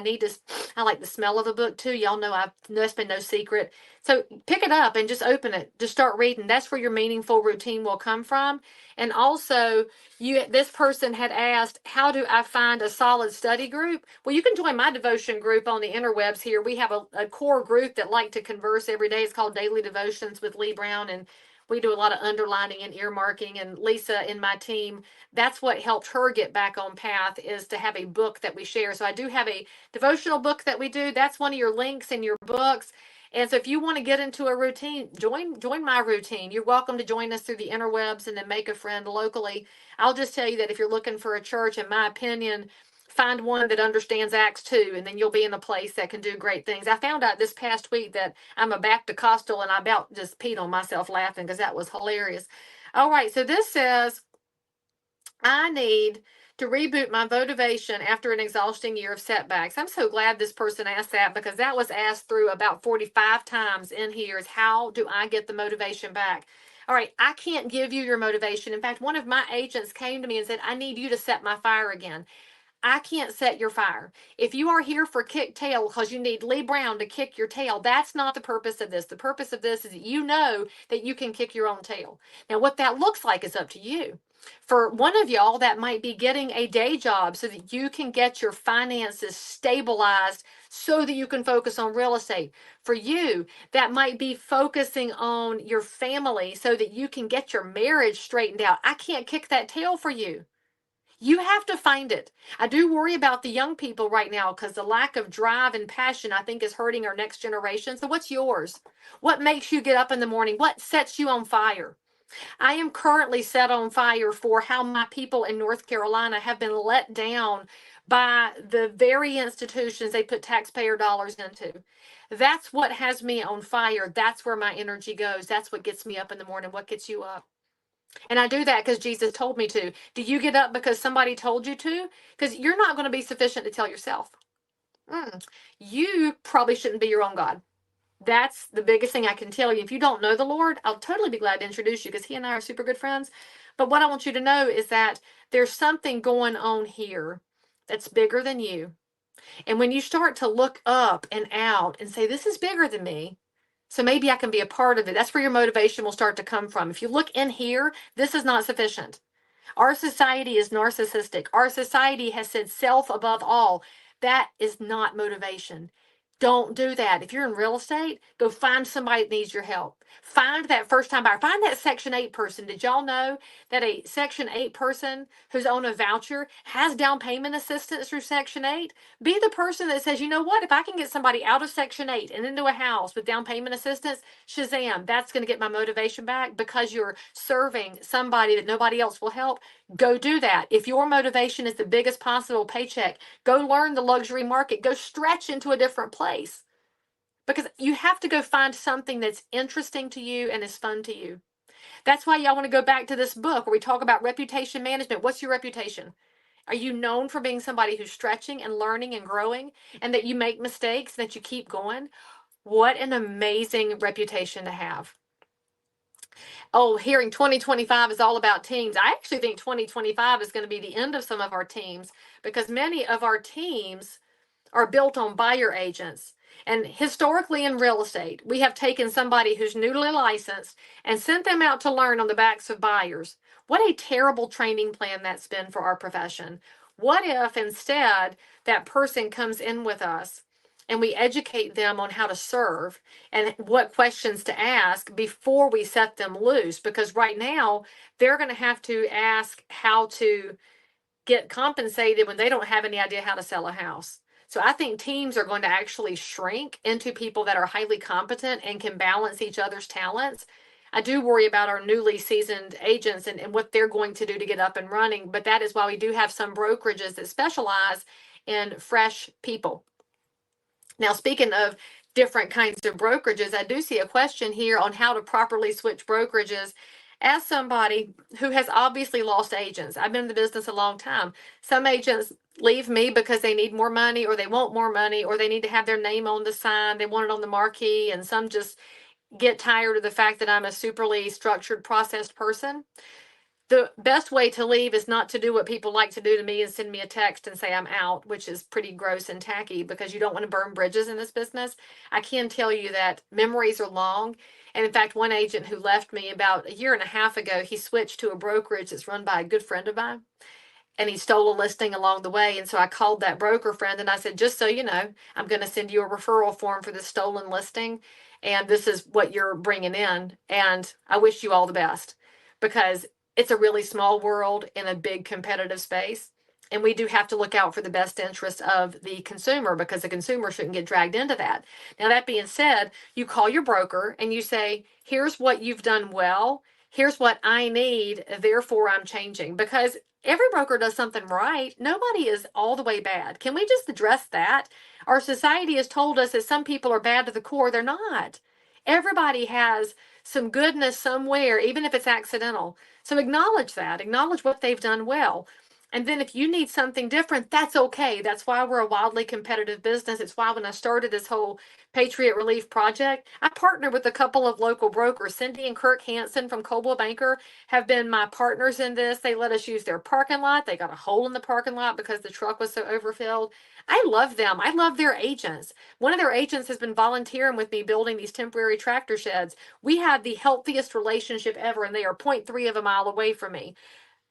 like the smell of a book too. Y'all know that's been no secret. So pick it up and just open it. Just start reading. That's where your meaningful routine will come from. And also, this person had asked, how do I find a solid study group? Well, you can join my devotion group on the interwebs here. We have a core group that like to converse every day. It's called Daily Devotions with Leigh Brown, and we do a lot of underlining and earmarking. And Lisa in my team, that's what helped her get back on path, is to have a book that we share. So I do have a devotional book that we do. That's one of your links in your books. And so if you want to get into a routine, join my routine. You're welcome to join us through the interwebs and then make a friend locally. I'll just tell you that if you're looking for a church, in my opinion, find one that understands Acts 2, and then you'll be in a place that can do great things. I found out this past week that I'm a Baptist-costal, and I about just peed on myself laughing because that was hilarious. All right, so this says, I need to reboot my motivation after an exhausting year of setbacks. I'm so glad this person asked that, because that was asked through about 45 times in here, is how do I get the motivation back? All right, I can't give you your motivation. In fact, one of my agents came to me and said, I need you to set my fire again. I can't set your fire. If you are here for kick tail because you need Leigh Brown to kick your tail, that's not the purpose of this. The purpose of this is that you know that you can kick your own tail. Now, what that looks like is up to you. For one of y'all, that might be getting a day job so that you can get your finances stabilized so that you can focus on real estate. For you, that might be focusing on your family so that you can get your marriage straightened out. I can't kick that tail for you. You have to find it. I do worry about the young people right now because the lack of drive and passion, I think, is hurting our next generation. So what's yours? What makes you get up in the morning? What sets you on fire? I am currently set on fire for how my people in North Carolina have been let down by the very institutions they put taxpayer dollars into. That's what has me on fire. That's where my energy goes. That's what gets me up in the morning. What gets you up? And I do that because Jesus told me to. Do you get up because somebody told you to? Because you're not going to be sufficient to tell yourself. You probably shouldn't be your own God. That's the biggest thing I can tell you. If you don't know the Lord, I'll totally be glad to introduce you because he and I are super good friends. But what I want you to know is that there's something going on here that's bigger than you. And when you start to look up and out and say, this is bigger than me, so maybe I can be a part of it, that's where your motivation will start to come from. If you look in here, this is not sufficient. Our society is narcissistic. Our society has said self above all. That is not motivation. Don't do that. If you're in real estate, go find somebody that needs your help. Find that first time buyer. Find that Section 8 person. Did y'all know that a Section 8 person who's on a voucher has down payment assistance through Section 8? Be the person that says, you know what, if I can get somebody out of Section 8 and into a house with down payment assistance, shazam, that's going to get my motivation back because you're serving somebody that nobody else will help. Go do that. If your motivation is the biggest possible paycheck, go learn the luxury market. Go stretch into a different place because you have to go find something that's interesting to you and is fun to you. That's why y'all want to go back to this book where we talk about reputation management. What's your reputation? Are you known for being somebody who's stretching and learning and growing and that you make mistakes, that you keep going? What an amazing reputation to have. Oh, hearing 2025 is all about teams. I actually think 2025 is going to be the end of some of our teams because many of our teams are built on buyer agents. And historically in real estate, we have taken somebody who's newly licensed and sent them out to learn on the backs of buyers. What a terrible training plan that's been for our profession. What if instead that person comes in with us and we educate them on how to serve and what questions to ask before we set them loose? Because right now they're going to have to ask how to get compensated when they don't have any idea how to sell a house. So I think teams are going to actually shrink into people that are highly competent and can balance each other's talents. I do worry about our newly seasoned agents and what they're going to do to get up and running, but that is why we do have some brokerages that specialize in fresh people. Now, speaking of different kinds of brokerages, I do see a question here on how to properly switch brokerages. As somebody who has obviously lost agents, I've been in the business a long time. Some agents leave me because they need more money or they want more money or they need to have their name on the sign. They want it on the marquee. And some just get tired of the fact that I'm a superly structured, processed person. The best way to leave is not to do what people like to do to me and send me a text and say I'm out, which is pretty gross and tacky because you don't want to burn bridges in this business. I can tell you that memories are long. And in fact, one agent who left me about a year and a half ago, he switched to a brokerage that's run by a good friend of mine. And he stole a listing along the way. And so I called that broker friend and I said, just so you know, I'm going to send you a referral form for this stolen listing. And this is what you're bringing in. And I wish you all the best because it's a really small world in a big competitive space. And we do have to look out for the best interest of the consumer because the consumer shouldn't get dragged into that. Now, that being said, you call your broker and you say, here's what you've done well. Here's what I need. Therefore, I'm changing because every broker does something right. Nobody is all the way bad. Can we just address that? Our society has told us that some people are bad to the core. They're not. Everybody has some goodness somewhere, even if it's accidental. So acknowledge that. Acknowledge what they've done well. And then if you need something different, that's okay. That's why we're a wildly competitive business. It's why when I started this whole Patriot Relief Project, I partnered with a couple of local brokers. Cindy and Kirk Hansen from Coldwell Banker have been my partners in this. They let us use their parking lot. They got a hole in the parking lot because the truck was so overfilled. I love them. I love their agents. One of their agents has been volunteering with me building these temporary tractor sheds. We have the healthiest relationship ever, and they are 0.3 of a mile away from me.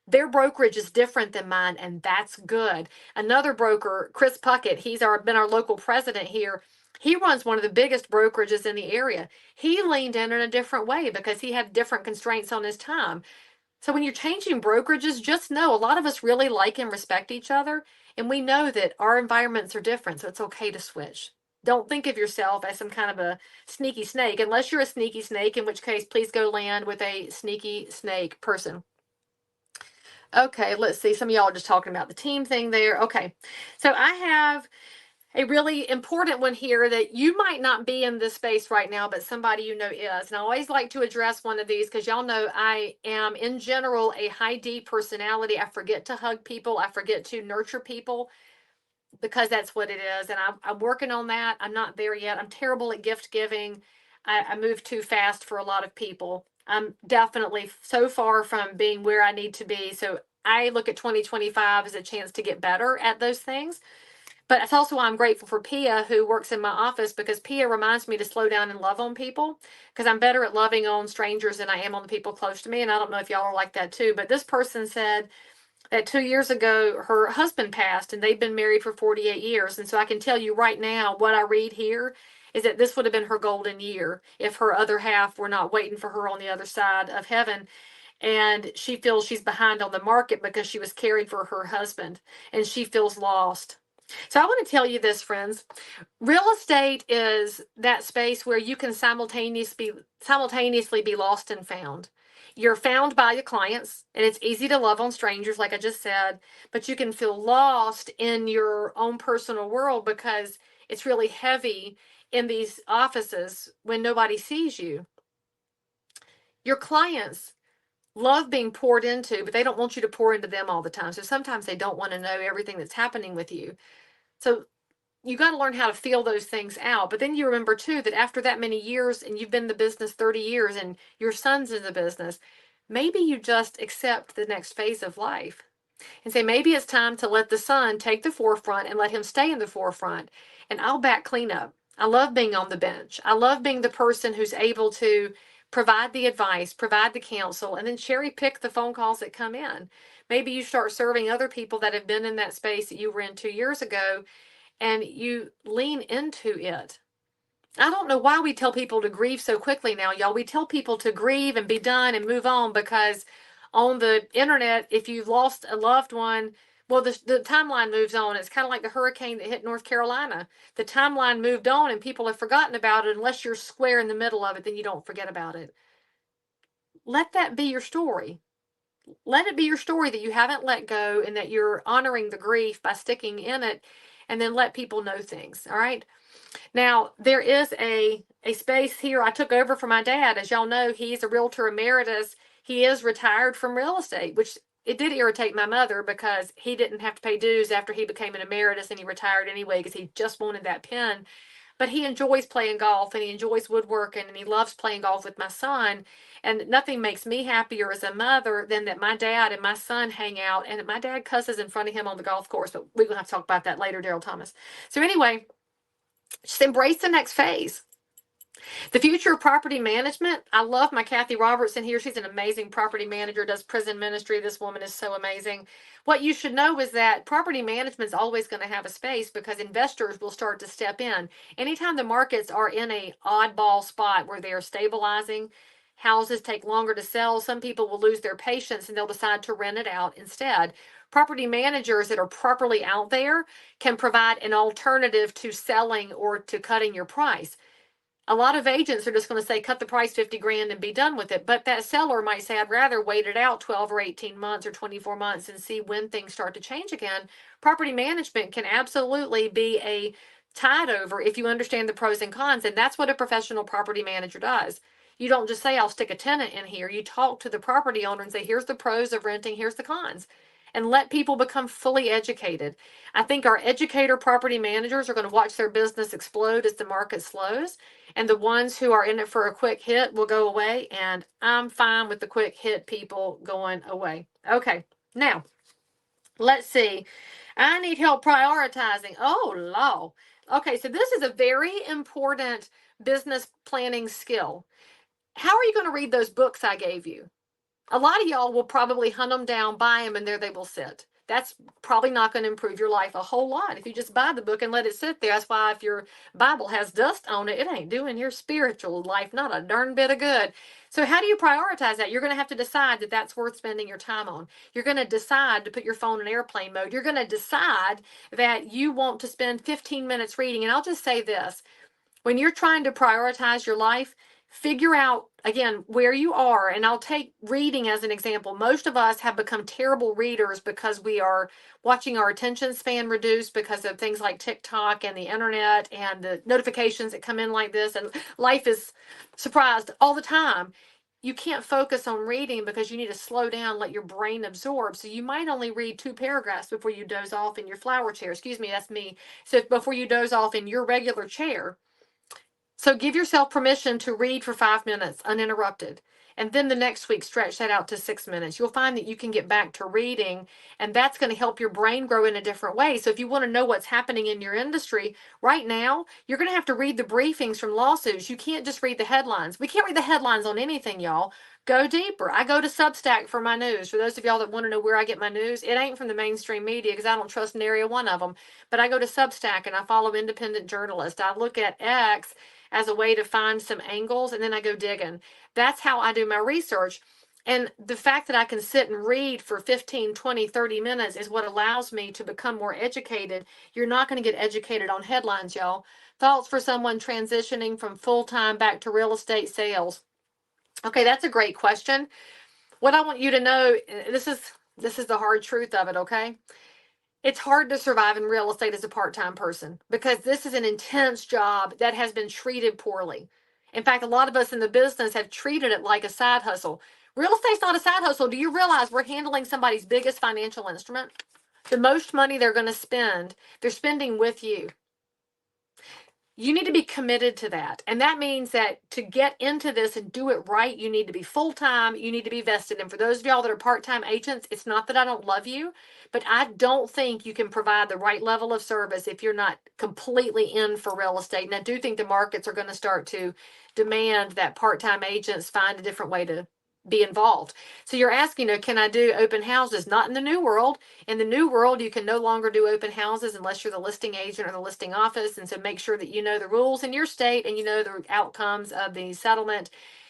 Their brokerage is different than mine, and that's good. Another broker, Chris Puckett, been our local president here. He runs one of the biggest brokerages in the area. He leaned in a different way because he had different constraints on his time. So when you're changing brokerages, just know a lot of us really like and respect each other, and we know that our environments are different, so it's okay to switch. Don't think of yourself as some kind of a sneaky snake, unless you're a sneaky snake, in which case, please go land with a sneaky snake person. Okay, let's see. Some of y'all are just talking about the team thing there. Okay, so I have a really important one here that you might not be in this space right now, but somebody you know is. And I always like to address one of these because y'all know I am, in general, a high D personality. I forget to hug people, I forget to nurture people because that's what it is. And I'm working on that. I'm not there yet. I'm terrible at gift giving. I move too fast for a lot of people. I'm definitely so far from being where I need to be. So I look at 2025 as a chance to get better at those things. But that's also why I'm grateful for Pia, who works in my office, because Pia reminds me to slow down and love on people, because I'm better at loving on strangers than I am on the people close to me. And I don't know if y'all are like that too, but this person said that 2 years ago, her husband passed and they've been married for 48 years. And so I can tell you right now, what I read here is that this would have been her golden year if her other half were not waiting for her on the other side of heaven. And she feels she's behind on the market because she was caring for her husband and she feels lost. So I want to tell you this, friends. Real estate is that space where you can simultaneously be lost and found. You're found by your clients, and it's easy to love on strangers, like I just said, but you can feel lost in your own personal world because it's really heavy in these offices when nobody sees you. Your clients love being poured into, but they don't want you to pour into them all the time. So sometimes they don't want to know everything that's happening with you. So you got to learn how to feel those things out. But then you remember too that after that many years and you've been in the business 30 years and your son's in the business, maybe you just accept the next phase of life and say, maybe it's time to let the son take the forefront and let him stay in the forefront. And I'll back cleanup. I love being on the bench. I love being the person who's able to provide the advice, provide the counsel, and then cherry pick the phone calls that come in. Maybe you start serving other people that have been in that space that you were in 2 years ago and you lean into it. I don't know why we tell people to grieve so quickly now, y'all. We tell people to grieve and be done and move on because on the internet, if you've lost a loved one, well, the timeline moves on. It's kind of like the hurricane that hit North Carolina. The timeline moved on and people have forgotten about it. Unless you're square in the middle of it, then you don't forget about it. Let that be your story. Let it be your story that you haven't let go and that you're honoring the grief by sticking in it, and then let people know things. All right. Now, there is a space here. I took over for my dad. As y'all know, he's a realtor emeritus. He is retired from real estate, which it did irritate my mother because he didn't have to pay dues after he became an emeritus and he retired anyway because he just wanted that pen. But he enjoys playing golf and he enjoys woodworking and he loves playing golf with my son. And nothing makes me happier as a mother than that my dad and my son hang out and my dad cusses in front of him on the golf course. But we're going to have to talk about that later, Daryl Thomas. So anyway, just embrace the next phase. The future of property management. I love my Kathy Robertson here. She's an amazing property manager, does prison ministry. This woman is so amazing. What you should know is that property management is always going to have a space because investors will start to step in. Anytime the markets are in a oddball spot where they are stabilizing, houses take longer to sell, some people will lose their patience and they'll decide to rent it out instead. Property managers that are properly out there can provide an alternative to selling or to cutting your price. A lot of agents are just going to say, cut the price 50 grand and be done with it. But that seller might say, I'd rather wait it out 12 or 18 months or 24 months and see when things start to change again. Property management can absolutely be a tide over if you understand the pros and cons. And that's what a professional property manager does. You don't just say, I'll stick a tenant in here. You talk to the property owner and say, here's the pros of renting, here's the cons. and let people become fully educated. I think our educator property managers are going to watch their business explode as the market slows, and the ones who are in it for a quick hit will go away, and I'm fine with the quick hit people going away. Okay, now let's see. I need help prioritizing. Oh, law. Okay, so this is a very important business planning skill. How are you going to read those books I gave you? A lot of y'all will probably hunt them down, buy them, and there they will sit. That's probably not going to improve your life a whole lot if you just buy the book and let it sit there. That's why if your Bible has dust on it, it ain't doing your spiritual life not a darn bit of good. So how do you prioritize that? You're going to have to decide that that's worth spending your time on. You're going to decide to put your phone in airplane mode. You're going to decide that you want to spend 15 minutes reading. And I'll just say this. When you're trying to prioritize your life, figure out again where you are. And I'll take reading as an example. Most of us have become terrible readers because we are watching our attention span reduce because of things like TikTok and the internet and the notifications that come in like this. And life is surprised all the time. You can't focus on reading because you need to slow down, let your brain absorb. So you might only read 2 paragraphs before you doze off in your flower chair. Excuse me, that's me. So before you doze off in your regular chair. So give yourself permission to read for 5 minutes uninterrupted. And then the next week, stretch that out to 6 minutes. You'll find that you can get back to reading, and that's going to help your brain grow in a different way. So if you want to know what's happening in your industry right now, you're going to have to read the briefings from lawsuits. You can't just read the headlines. We can't read the headlines on anything, y'all. Go deeper. I go to Substack for my news. For those of y'all that want to know where I get my news, it ain't from the mainstream media because I don't trust nary one of them. But I go to Substack and I follow independent journalists. I look at X as a way to find some angles, and then I go digging. That's how I do my research. And the fact that I can sit and read for 15, 20, 30 minutes is what allows me to become more educated. You're not going to get educated on headlines, y'all. Thoughts for someone transitioning from full-time back to real estate sales? Okay, that's a great question. What I want you to know, this is the hard truth of it, okay? It's hard to survive in real estate as a part-time person because this is an intense job that has been treated poorly. In fact, a lot of us in the business have treated it like a side hustle. Real estate's not a side hustle. Do you realize we're handling somebody's biggest financial instrument? The most money they're going to spend, they're spending with you. You need to be committed to that. And that means that to get into this and do it right, you need to be full-time, you need to be vested. And for those of y'all that are part-time agents, it's not that I don't love you, but I don't think you can provide the right level of service if you're not completely in for real estate. And I do think the markets are going to start to demand that part-time agents find a different way to be involved. So you're asking, can I do open houses? Not in the new world. In the new world, you can no longer do open houses unless you're the listing agent or the listing office. And so make sure that you know the rules in your state and you know the outcomes of the settlement.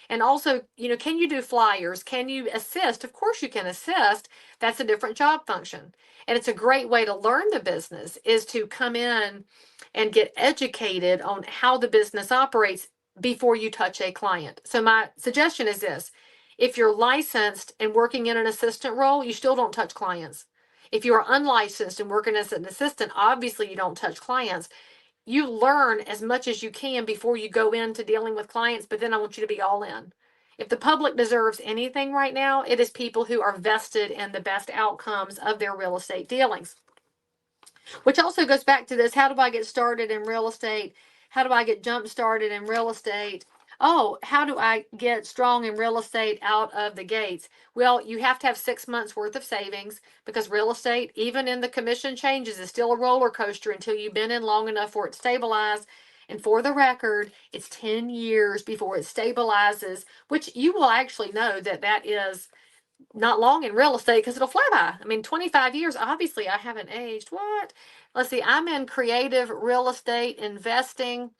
And also, can you do flyers? Can you assist? Of course you can assist. That's a different job function. And it's a great way to learn the business is to come in and get educated on how the business operates before you touch a client. So my suggestion is this. If you're licensed and working in an assistant role, you still don't touch clients. If you are unlicensed and working as an assistant, obviously you don't touch clients. You learn as much as you can before you go into dealing with clients, but then I want you to be all in. If the public deserves anything right now, it is people who are vested in the best outcomes of their real estate dealings. Which also goes back to this, how do I get started in real estate? How do I get jump started in real estate? Oh, how do I get strong in real estate out of the gates? Well, you have to have 6 months worth of savings because real estate, even in the commission changes, is still a roller coaster until you've been in long enough for it to stabilize. And for the record, it's 10 years before it stabilizes, which you will actually know that that is not long in real estate because it'll fly by. I mean, 25 years, obviously I haven't aged. What? Let's see, I'm in creative real estate investing.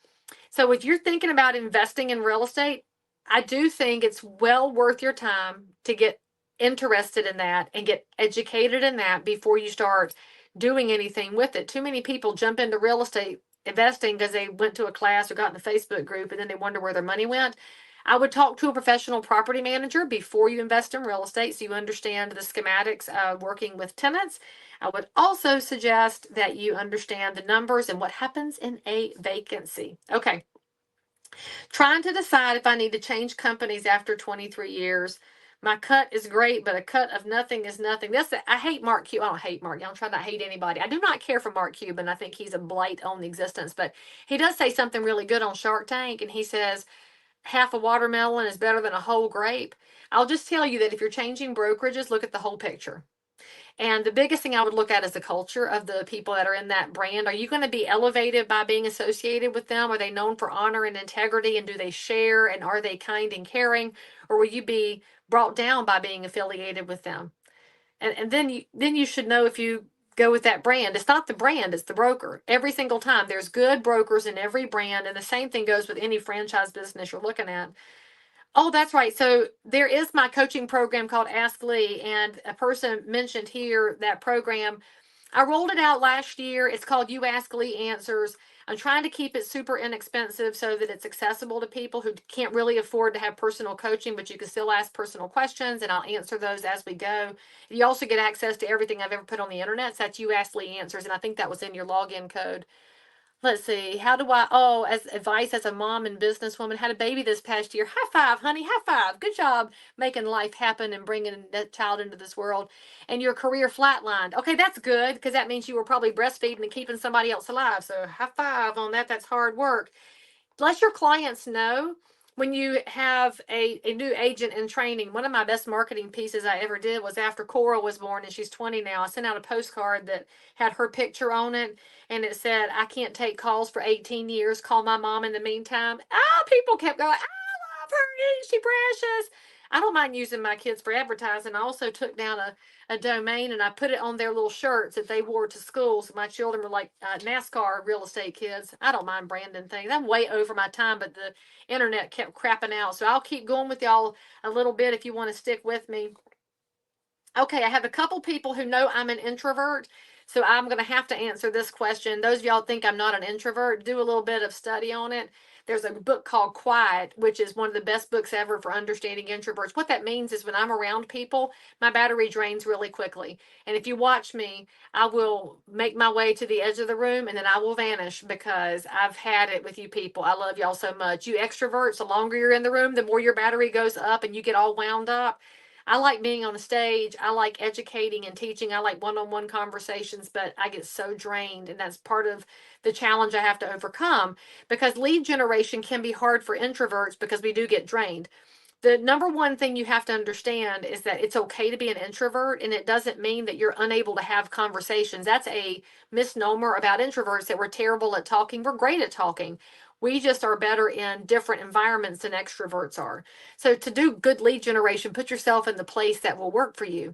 So if you're thinking about investing in real estate, I do think it's well worth your time to get interested in that and get educated in that before you start doing anything with it. Too many people jump into real estate investing because they went to a class or got in a Facebook group and then they wonder where their money went. I would talk to a professional property manager before you invest in real estate so you understand the schematics of working with tenants. I would also suggest that you understand the numbers and what happens in a vacancy. Okay. Trying to decide if I need to change companies after 23 years. My cut is great, but a cut of nothing is nothing. I hate Mark Cuban. I don't hate Mark. I'm trying not to hate anybody. I do not care for Mark Cuban. I think he's a blight on the existence. But he does say something really good on Shark Tank, and he says half a watermelon is better than a whole grape. I'll just tell you that if you're changing brokerages, look at the whole picture. And the biggest thing I would look at is the culture of the people that are in that brand. Are you going to be elevated by being associated with them? Are they known for honor and integrity? And do they share? And are they kind and caring? Or will you be brought down by being affiliated with them? And then you should know if you go with that brand. It's not the brand, it's the broker. Every single time. There's good brokers in every brand. And the same thing goes with any franchise business you're looking at. Oh, that's right. So there is my coaching program called Ask Leigh, and a person mentioned here that program. I rolled it out last year. It's called You Ask Leigh Answers. I'm trying to keep it super inexpensive so that it's accessible to people who can't really afford to have personal coaching, but you can still ask personal questions and I'll answer those as we go. You also get access to everything I've ever put on the internet. So that's You Ask Leigh Answers, and I think that was in your login code. Let's see. How do I, as advice as a mom and businesswoman, had a baby this past year. High five, honey. High five. Good job making life happen and bringing that child into this world. And your career flatlined. Okay, that's good because that means you were probably breastfeeding and keeping somebody else alive. So high five on that. That's hard work. Let your clients know when you have a new agent in training. One of my best marketing pieces I ever did was after Cora was born, and she's 20 now. I sent out a postcard that had her picture on it, and it said, I can't take calls for 18 years. Call my mom in the meantime. People kept going, I love her. Isn't she precious? I don't mind using my kids for advertising. I also took down a domain and I put it on their little shirts that they wore to school. So my children were like NASCAR real estate kids. I don't mind branding things. I'm way over my time, but the internet kept crapping out. So I'll keep going with y'all a little bit if you want to stick with me. Okay, I have a couple people who know I'm an introvert. So I'm going to have to answer this question. Those of y'all think I'm not an introvert, do a little bit of study on it. There's a book called Quiet, which is one of the best books ever for understanding introverts. What that means is when I'm around people, my battery drains really quickly. And if you watch me, I will make my way to the edge of the room and then I will vanish because I've had it with you people. I love y'all so much. You extroverts, the longer you're in the room, the more your battery goes up and you get all wound up. I like being on the stage. I like educating and teaching. I like one-on-one conversations, but I get so drained. And that's part of the challenge I have to overcome because lead generation can be hard for introverts because we do get drained. The number one thing you have to understand is that it's okay to be an introvert, and it doesn't mean that you're unable to have conversations. That's a misnomer about introverts, that we're terrible at talking. We're great at talking. We just are better in different environments than extroverts are. So to do good lead generation, put yourself in the place that will work for you.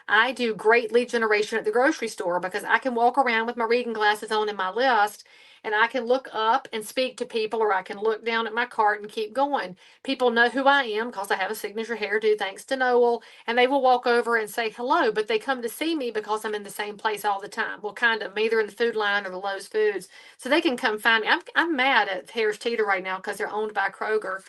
I do great lead generation at the grocery store because I can walk around with my reading glasses on in my list and I can look up and speak to people, or I can look down at my cart and keep going. People know who I am because I have a signature hairdo thanks to Noel, and they will walk over and say hello, but they come to see me because I'm in the same place all the time. Well, kind of, I'm either in the food line or the Lowe's Foods, so they can come find me. I'm mad at Harris Teeter right now because they're owned by Kroger.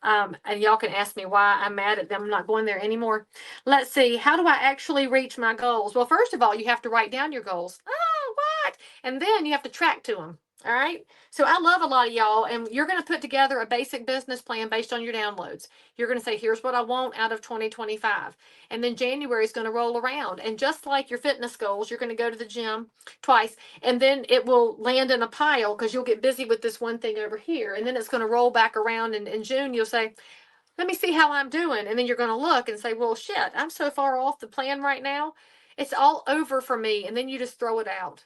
And y'all can ask me why I'm mad at them. I'm not going there anymore. Let's see. How do I actually reach my goals? Well, first of all, you have to write down your goals. Oh, what? And then you have to track to them. All right. So I love a lot of y'all, and you're going to put together a basic business plan based on your downloads. You're going to say, here's what I want out of 2025. And then January is going to roll around. And just like your fitness goals, you're going to go to the gym twice, and then it will land in a pile because you'll get busy with this one thing over here. And then it's going to roll back around. And in June, you'll say, let me see how I'm doing. And then you're going to look and say, well, shit, I'm so far off the plan right now. It's all over for me. And then you just throw it out.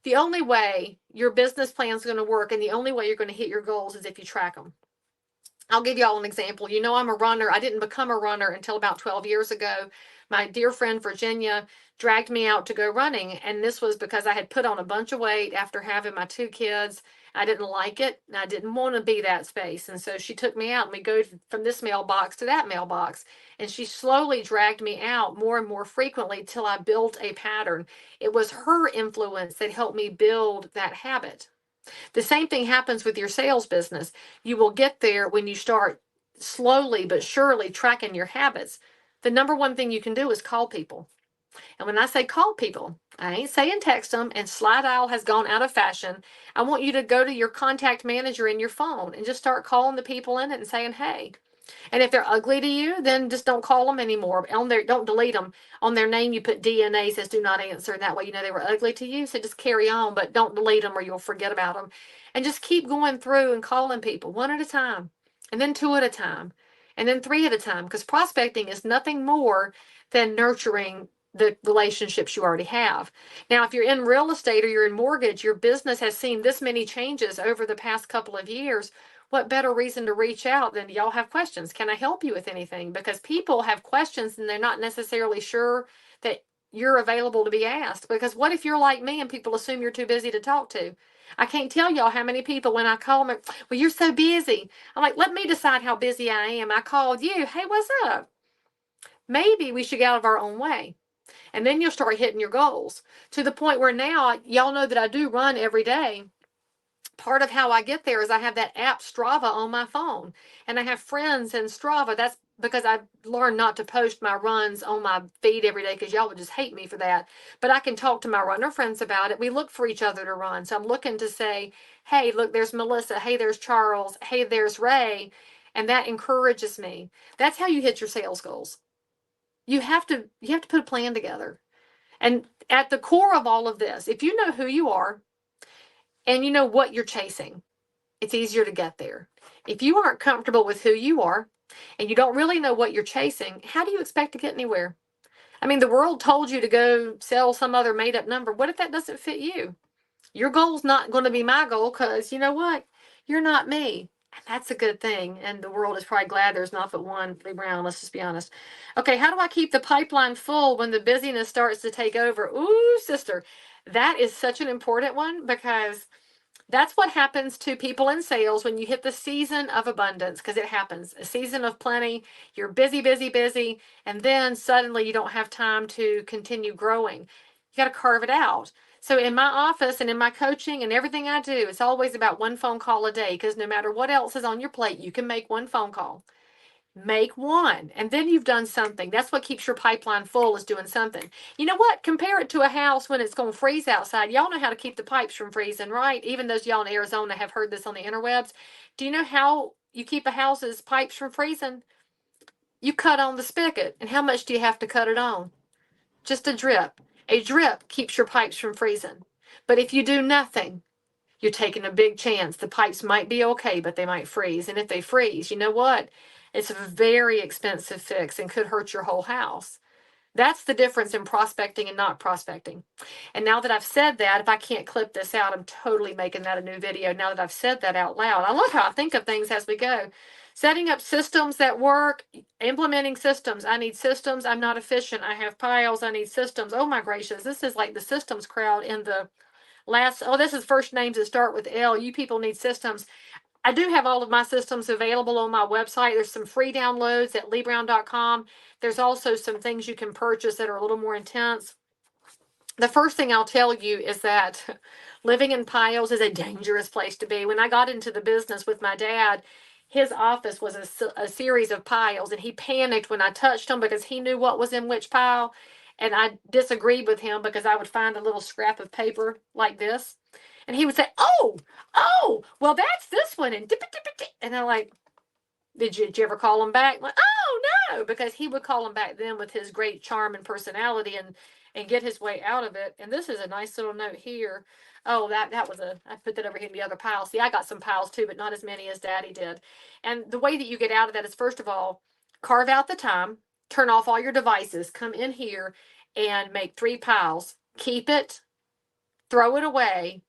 The only way your business plan is going to work and the only way you're going to hit your goals is if you track them. I'll give y'all an example. You know, I'm a runner. I didn't become a runner until about 12 years ago. My dear friend Virginia dragged me out to go running. And this was because I had put on a bunch of weight after having my 2 kids. I didn't like it. And I didn't want to be that space. And so she took me out and we go from this mailbox to that mailbox. And she slowly dragged me out more and more frequently till I built a pattern. It was her influence that helped me build that habit. The same thing happens with your sales business. You will get there when you start slowly but surely tracking your habits. The number one thing you can do is call people. And when I say call people, I ain't saying text them, and slide dial has gone out of fashion. I want you to go to your contact manager in your phone and just start calling the people in it and saying, hey, And if they're ugly to you, then just don't call them anymore. Don't delete them. On their name, you put DNA, says do not answer. And that way, you know they were ugly to you. So just carry on, but don't delete them or you'll forget about them. And just keep going through and calling people one at a time, and then two at a time, and then three at a time. Because prospecting is nothing more than nurturing the relationships you already have. Now, if you're in real estate or you're in mortgage, your business has seen this many changes over the past couple of years. What better reason to reach out than y'all have questions? Can I help you with anything? Because people have questions and they're not necessarily sure that you're available to be asked. Because what if you're like me and people assume you're too busy to talk to? I can't tell y'all how many people when I call them, well, you're so busy. I'm like, let me decide how busy I am. I called you. Hey, what's up? Maybe we should get out of our own way. And then you'll start hitting your goals to the point where now y'all know that I do run every day. Part of how I get there is I have that app Strava on my phone, and I have friends in Strava. That's because I've learned not to post my runs on my feed every day because y'all would just hate me for that. But I can talk to my runner friends about it. We look for each other to run. So I'm looking to say, hey, look, there's Melissa. Hey, there's Charles. Hey, there's Ray. And that encourages me. That's how you hit your sales goals. You have to put a plan together. And at the core of all of this, if you know who you are and you know what you're chasing, it's easier to get there. If you aren't comfortable with who you are and you don't really know what you're chasing, how do you expect to get anywhere? I mean, the world told you to go sell some other made up number. What if that doesn't fit you? Your goal's not going to be my goal because you know what? You're not me. And that's a good thing. And the world is probably glad there's not but one Leigh Brown. Let's just be honest. Okay, how do I keep the pipeline full when the busyness starts to take over? Ooh, sister, that is such an important one because that's what happens to people in sales when you hit the season of abundance, because it happens. A season of plenty, you're busy, busy, busy, and then suddenly you don't have time to continue growing. You got to carve it out. So in my office and in my coaching and everything I do, it's always about one phone call a day, because no matter what else is on your plate, you can make one phone call. Make one, and then you've done something. That's what keeps your pipeline full, is doing something. You know what? Compare it to a house when it's going to freeze outside. Y'all know how to keep the pipes from freezing, right? Even those y'all in Arizona have heard this on the interwebs. Do you know how you keep a house's pipes from freezing? You cut on the spigot. And how much do you have to cut it on? Just a drip. A drip keeps your pipes from freezing. But if you do nothing, you're taking a big chance. The pipes might be okay, but they might freeze. And if they freeze, you know what? It's a very expensive fix and could hurt your whole house. That's the difference in prospecting and not prospecting. And now that I've said that, if I can't clip this out, I'm totally making that a new video now that I've said that out loud. I love how I think of things as we go. Setting up systems that work, implementing systems. I need systems. I'm not efficient. I have piles. I need systems. Oh my gracious. This is like the systems crowd in the this is first names that start with L. You people need systems. I do have all of my systems available on my website. There's some free downloads at leighbrown.com. There's also some things you can purchase that are a little more intense. The first thing I'll tell you is that living in piles is a dangerous place to be. When I got into the business with my dad, his office was a series of piles, and he panicked when I touched them because he knew what was in which pile. And I disagreed with him because I would find a little scrap of paper like this. And he would say, well, that's this one. And I'm like, did you ever call him back? Like, oh, no, because he would call him back then with his great charm and personality and get his way out of it. And this is a nice little note here. Oh, that was I put that over here in the other pile. See, I got some piles too, but not as many as Daddy did. And the way that you get out of that is, first of all, carve out the time, turn off all your devices, come in here and make 3 piles. Keep it, throw it away,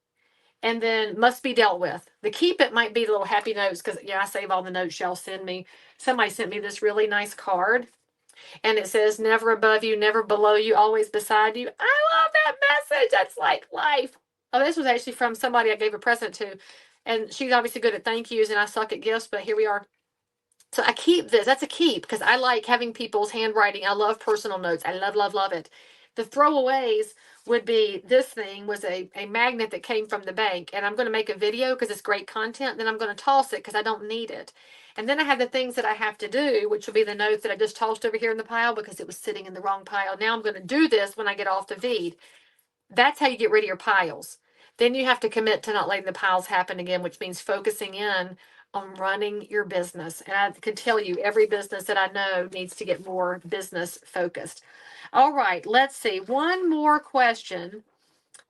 and then must be dealt with. The keep it might be little happy notes, because I save all the notes y'all send me. Somebody sent me this really nice card, and it says, never above you, never below you, always beside you. I love that message. That's like life. Oh, this was actually from somebody I gave a present to, and she's obviously good at thank yous, and I suck at gifts, but here we are. So I keep this. That's a keep, because I like having people's handwriting. I love personal notes. I love it. The throwaways would be, this thing was a magnet that came from the bank, and I'm going to make a video because it's great content. Then I'm going to toss it because I don't need it. And then I have the things that I have to do, which will be the notes that I just tossed over here in the pile because it was sitting in the wrong pile. Now I'm going to do this when I get off the feed. That's how you get rid of your piles. Then you have to commit to not letting the piles happen again, which means focusing in on running your business. And I can tell you, every business that I know needs to get more business focused. All right, let's see. One more question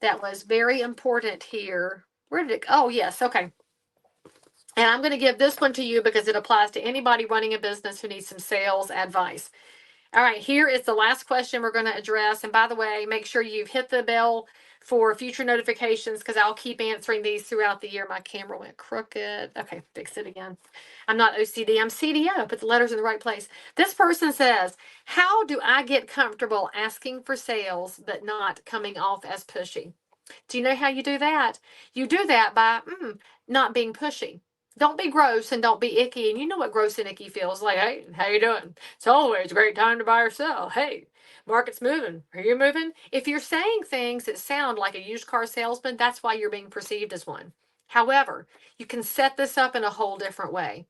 that was very important here. Where did it? Oh, yes. Okay. And I'm going to give this one to you because it applies to anybody running a business who needs some sales advice. All right, here is the last question we're going to address. And by the way, make sure you've hit the bell for future notifications because I'll keep answering these throughout the year. My camera went crooked. Okay, fix it again. I'm not OCD, I'm CDO. Put the letters in the right place. This person says, how do I get comfortable asking for sales but not coming off as pushy? Do you know how you do that? You do that by not being pushy. Don't be gross and don't be icky. And you know what gross and icky feels like. Hey, how you doing? It's always a great time to buy or sell. Hey, market's moving. Are you moving? If you're saying things that sound like a used car salesman, that's why you're being perceived as one. However, you can set this up in a whole different way.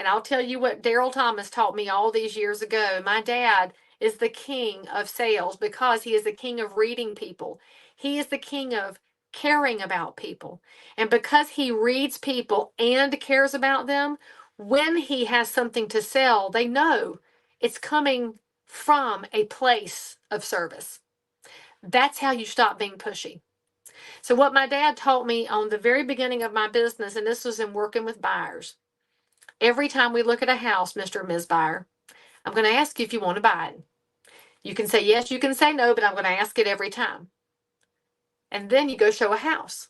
And I'll tell you what Daryl Thomas taught me all these years ago. My dad is the king of sales because he is the king of reading people. He is the king of caring about people. And because he reads people and cares about them, when he has something to sell, they know it's coming from a place of service. That's how you stop being pushy. So, what my dad taught me on the very beginning of my business, and this was in working with buyers, every time we look at a house, Mr. and Ms. Buyer, I'm going to ask you if you want to buy it. You can say yes, you can say no, but I'm going to ask it every time. And then you go show a house.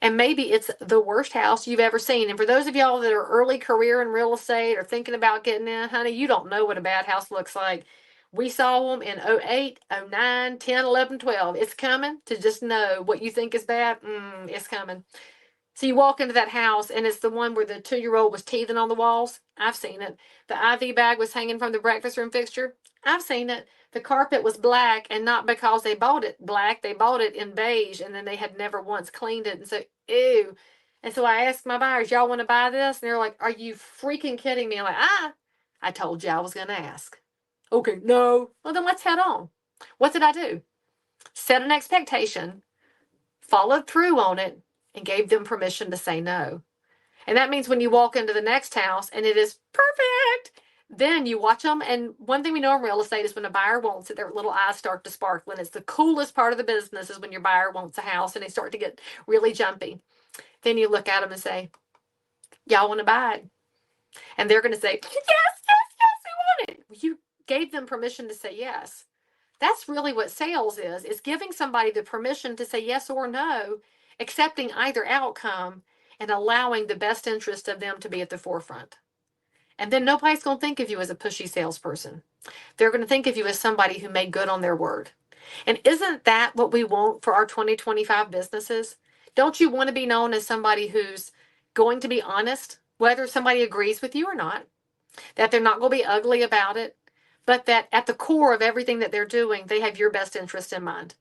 And maybe it's the worst house you've ever seen. And for those of y'all that are early career in real estate or thinking about getting in, honey, you don't know what a bad house looks like. We saw them in 08, 09, 10, 11, 12. It's coming to just know what you think is bad. It's coming. So you walk into that house and it's the one where the 2-year-old was teething on the walls. I've seen it. The IV bag was hanging from the breakfast room fixture. I've seen it. The carpet was black, and not because they bought it black. They bought it in beige, and then they had never once cleaned it. And so, ew. And so I asked my buyers, y'all want to buy this? And they're like, are you freaking kidding me? I'm like, I told you I was going to ask. Okay, no. Well, then let's head on. What did I do? Set an expectation, followed through on it, and gave them permission to say no. And that means when you walk into the next house and it is perfect, then you watch them. And one thing we know in real estate is when a buyer wants it, their little eyes start to sparkle. And it's the coolest part of the business is when your buyer wants a house and they start to get really jumpy. Then you look at them and say, y'all want to buy it? And they're going to say, yes, we want it. You gave them permission to say yes. That's really what sales is giving somebody the permission to say yes or no, accepting either outcome, and allowing the best interest of them to be at the forefront. And then nobody's going to think of you as a pushy salesperson. They're going to think of you as somebody who made good on their word. And isn't that what we want for our 2025 businesses? Don't you want to be known as somebody who's going to be honest, whether somebody agrees with you or not, that they're not going to be ugly about it, but that at the core of everything that they're doing, they have your best interest in mind?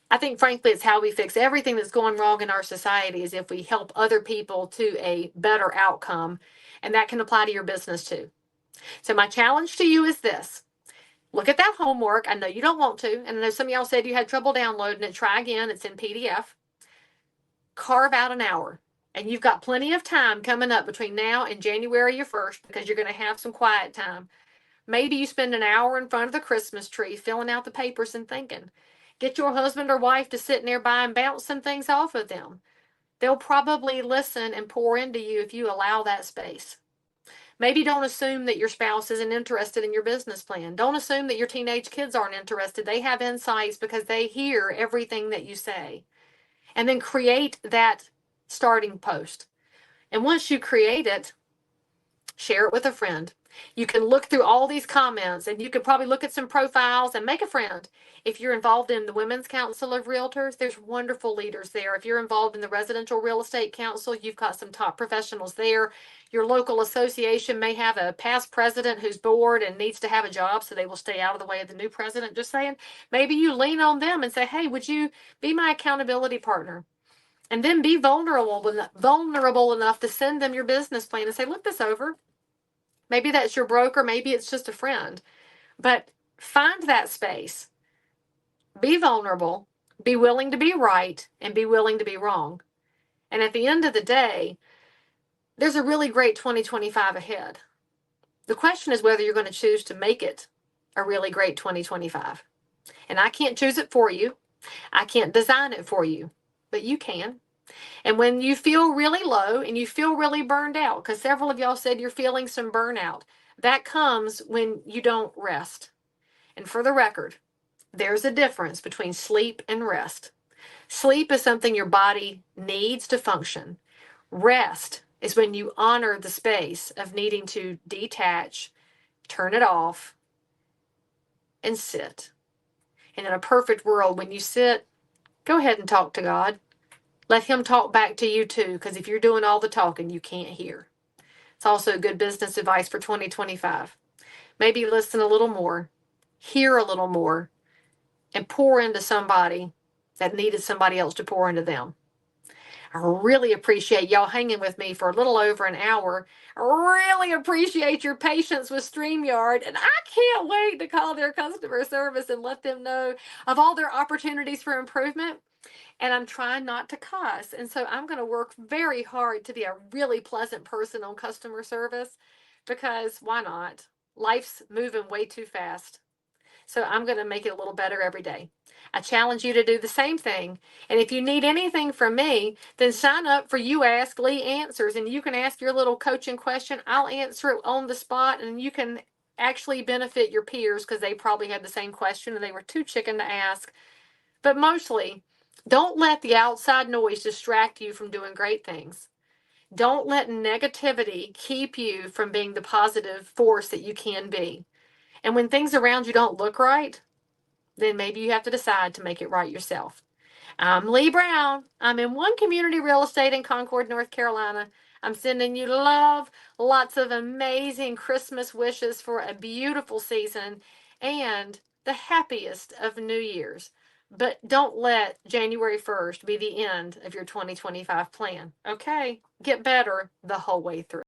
I think, frankly, it's how we fix everything that's going wrong in our society is if we help other people to a better outcome. And that can apply to your business too. So my challenge to you is this. Look at that homework. I know you don't want to. And I know some of y'all said you had trouble downloading it. Try again. It's in PDF. Carve out an hour. And you've got plenty of time coming up between now and January your 1st because you're going to have some quiet time. Maybe you spend an hour in front of the Christmas tree filling out the papers and thinking. Get your husband or wife to sit nearby and bounce some things off of them. They'll probably listen and pour into you if you allow that space. Maybe don't assume that your spouse isn't interested in your business plan. Don't assume that your teenage kids aren't interested. They have insights because they hear everything that you say. And then create that starting post. And once you create it, share it with a friend. You can look through all these comments and you could probably look at some profiles and make a friend. If you're involved in the Women's Council of Realtors, there's wonderful leaders there. If you're involved in the Residential Real Estate Council, you've got some top professionals there. Your local association may have a past president who's bored and needs to have a job, so they will stay out of the way of the new president. Just saying, maybe you lean on them and say, hey, would you be my accountability partner? And then be vulnerable enough to send them your business plan and say, look this over. Maybe that's your broker. Maybe it's just a friend. But find that space. Be vulnerable. Be willing to be right and be willing to be wrong. And at the end of the day, there's a really great 2025 ahead. The question is whether you're going to choose to make it a really great 2025. And I can't choose it for you. I can't design it for you, but you can. And when you feel really low and you feel really burned out, because several of y'all said you're feeling some burnout, that comes when you don't rest. And for the record, there's a difference between sleep and rest. Sleep is something your body needs to function. Rest is when you honor the space of needing to detach, turn it off, and sit. And in a perfect world, when you sit, go ahead and talk to God. Let Him talk back to you too, because if you're doing all the talking, you can't hear. It's also good business advice for 2025. Maybe listen a little more, hear a little more, and pour into somebody that needed somebody else to pour into them. I really appreciate y'all hanging with me for a little over an hour. I really appreciate your patience with StreamYard, and I can't wait to call their customer service and let them know of all their opportunities for improvement. And I'm trying not to cuss. And so I'm going to work very hard to be a really pleasant person on customer service, because why not? Life's moving way too fast. So I'm going to make it a little better every day. I challenge you to do the same thing. And if you need anything from me, then sign up for You Ask Leigh Answers, and you can ask your little coaching question. I'll answer it on the spot, and you can actually benefit your peers because they probably had the same question and they were too chicken to ask. But mostly, don't let the outside noise distract you from doing great things. Don't let negativity keep you from being the positive force that you can be. And when things around you don't look right, then maybe you have to decide to make it right yourself. I'm Leigh Brown. I'm in One Community Real Estate in Concord, North Carolina. I'm sending you love, lots of amazing Christmas wishes for a beautiful season, and the happiest of New Year's. But don't let January 1st be the end of your 2025 plan. Okay? Get better the whole way through.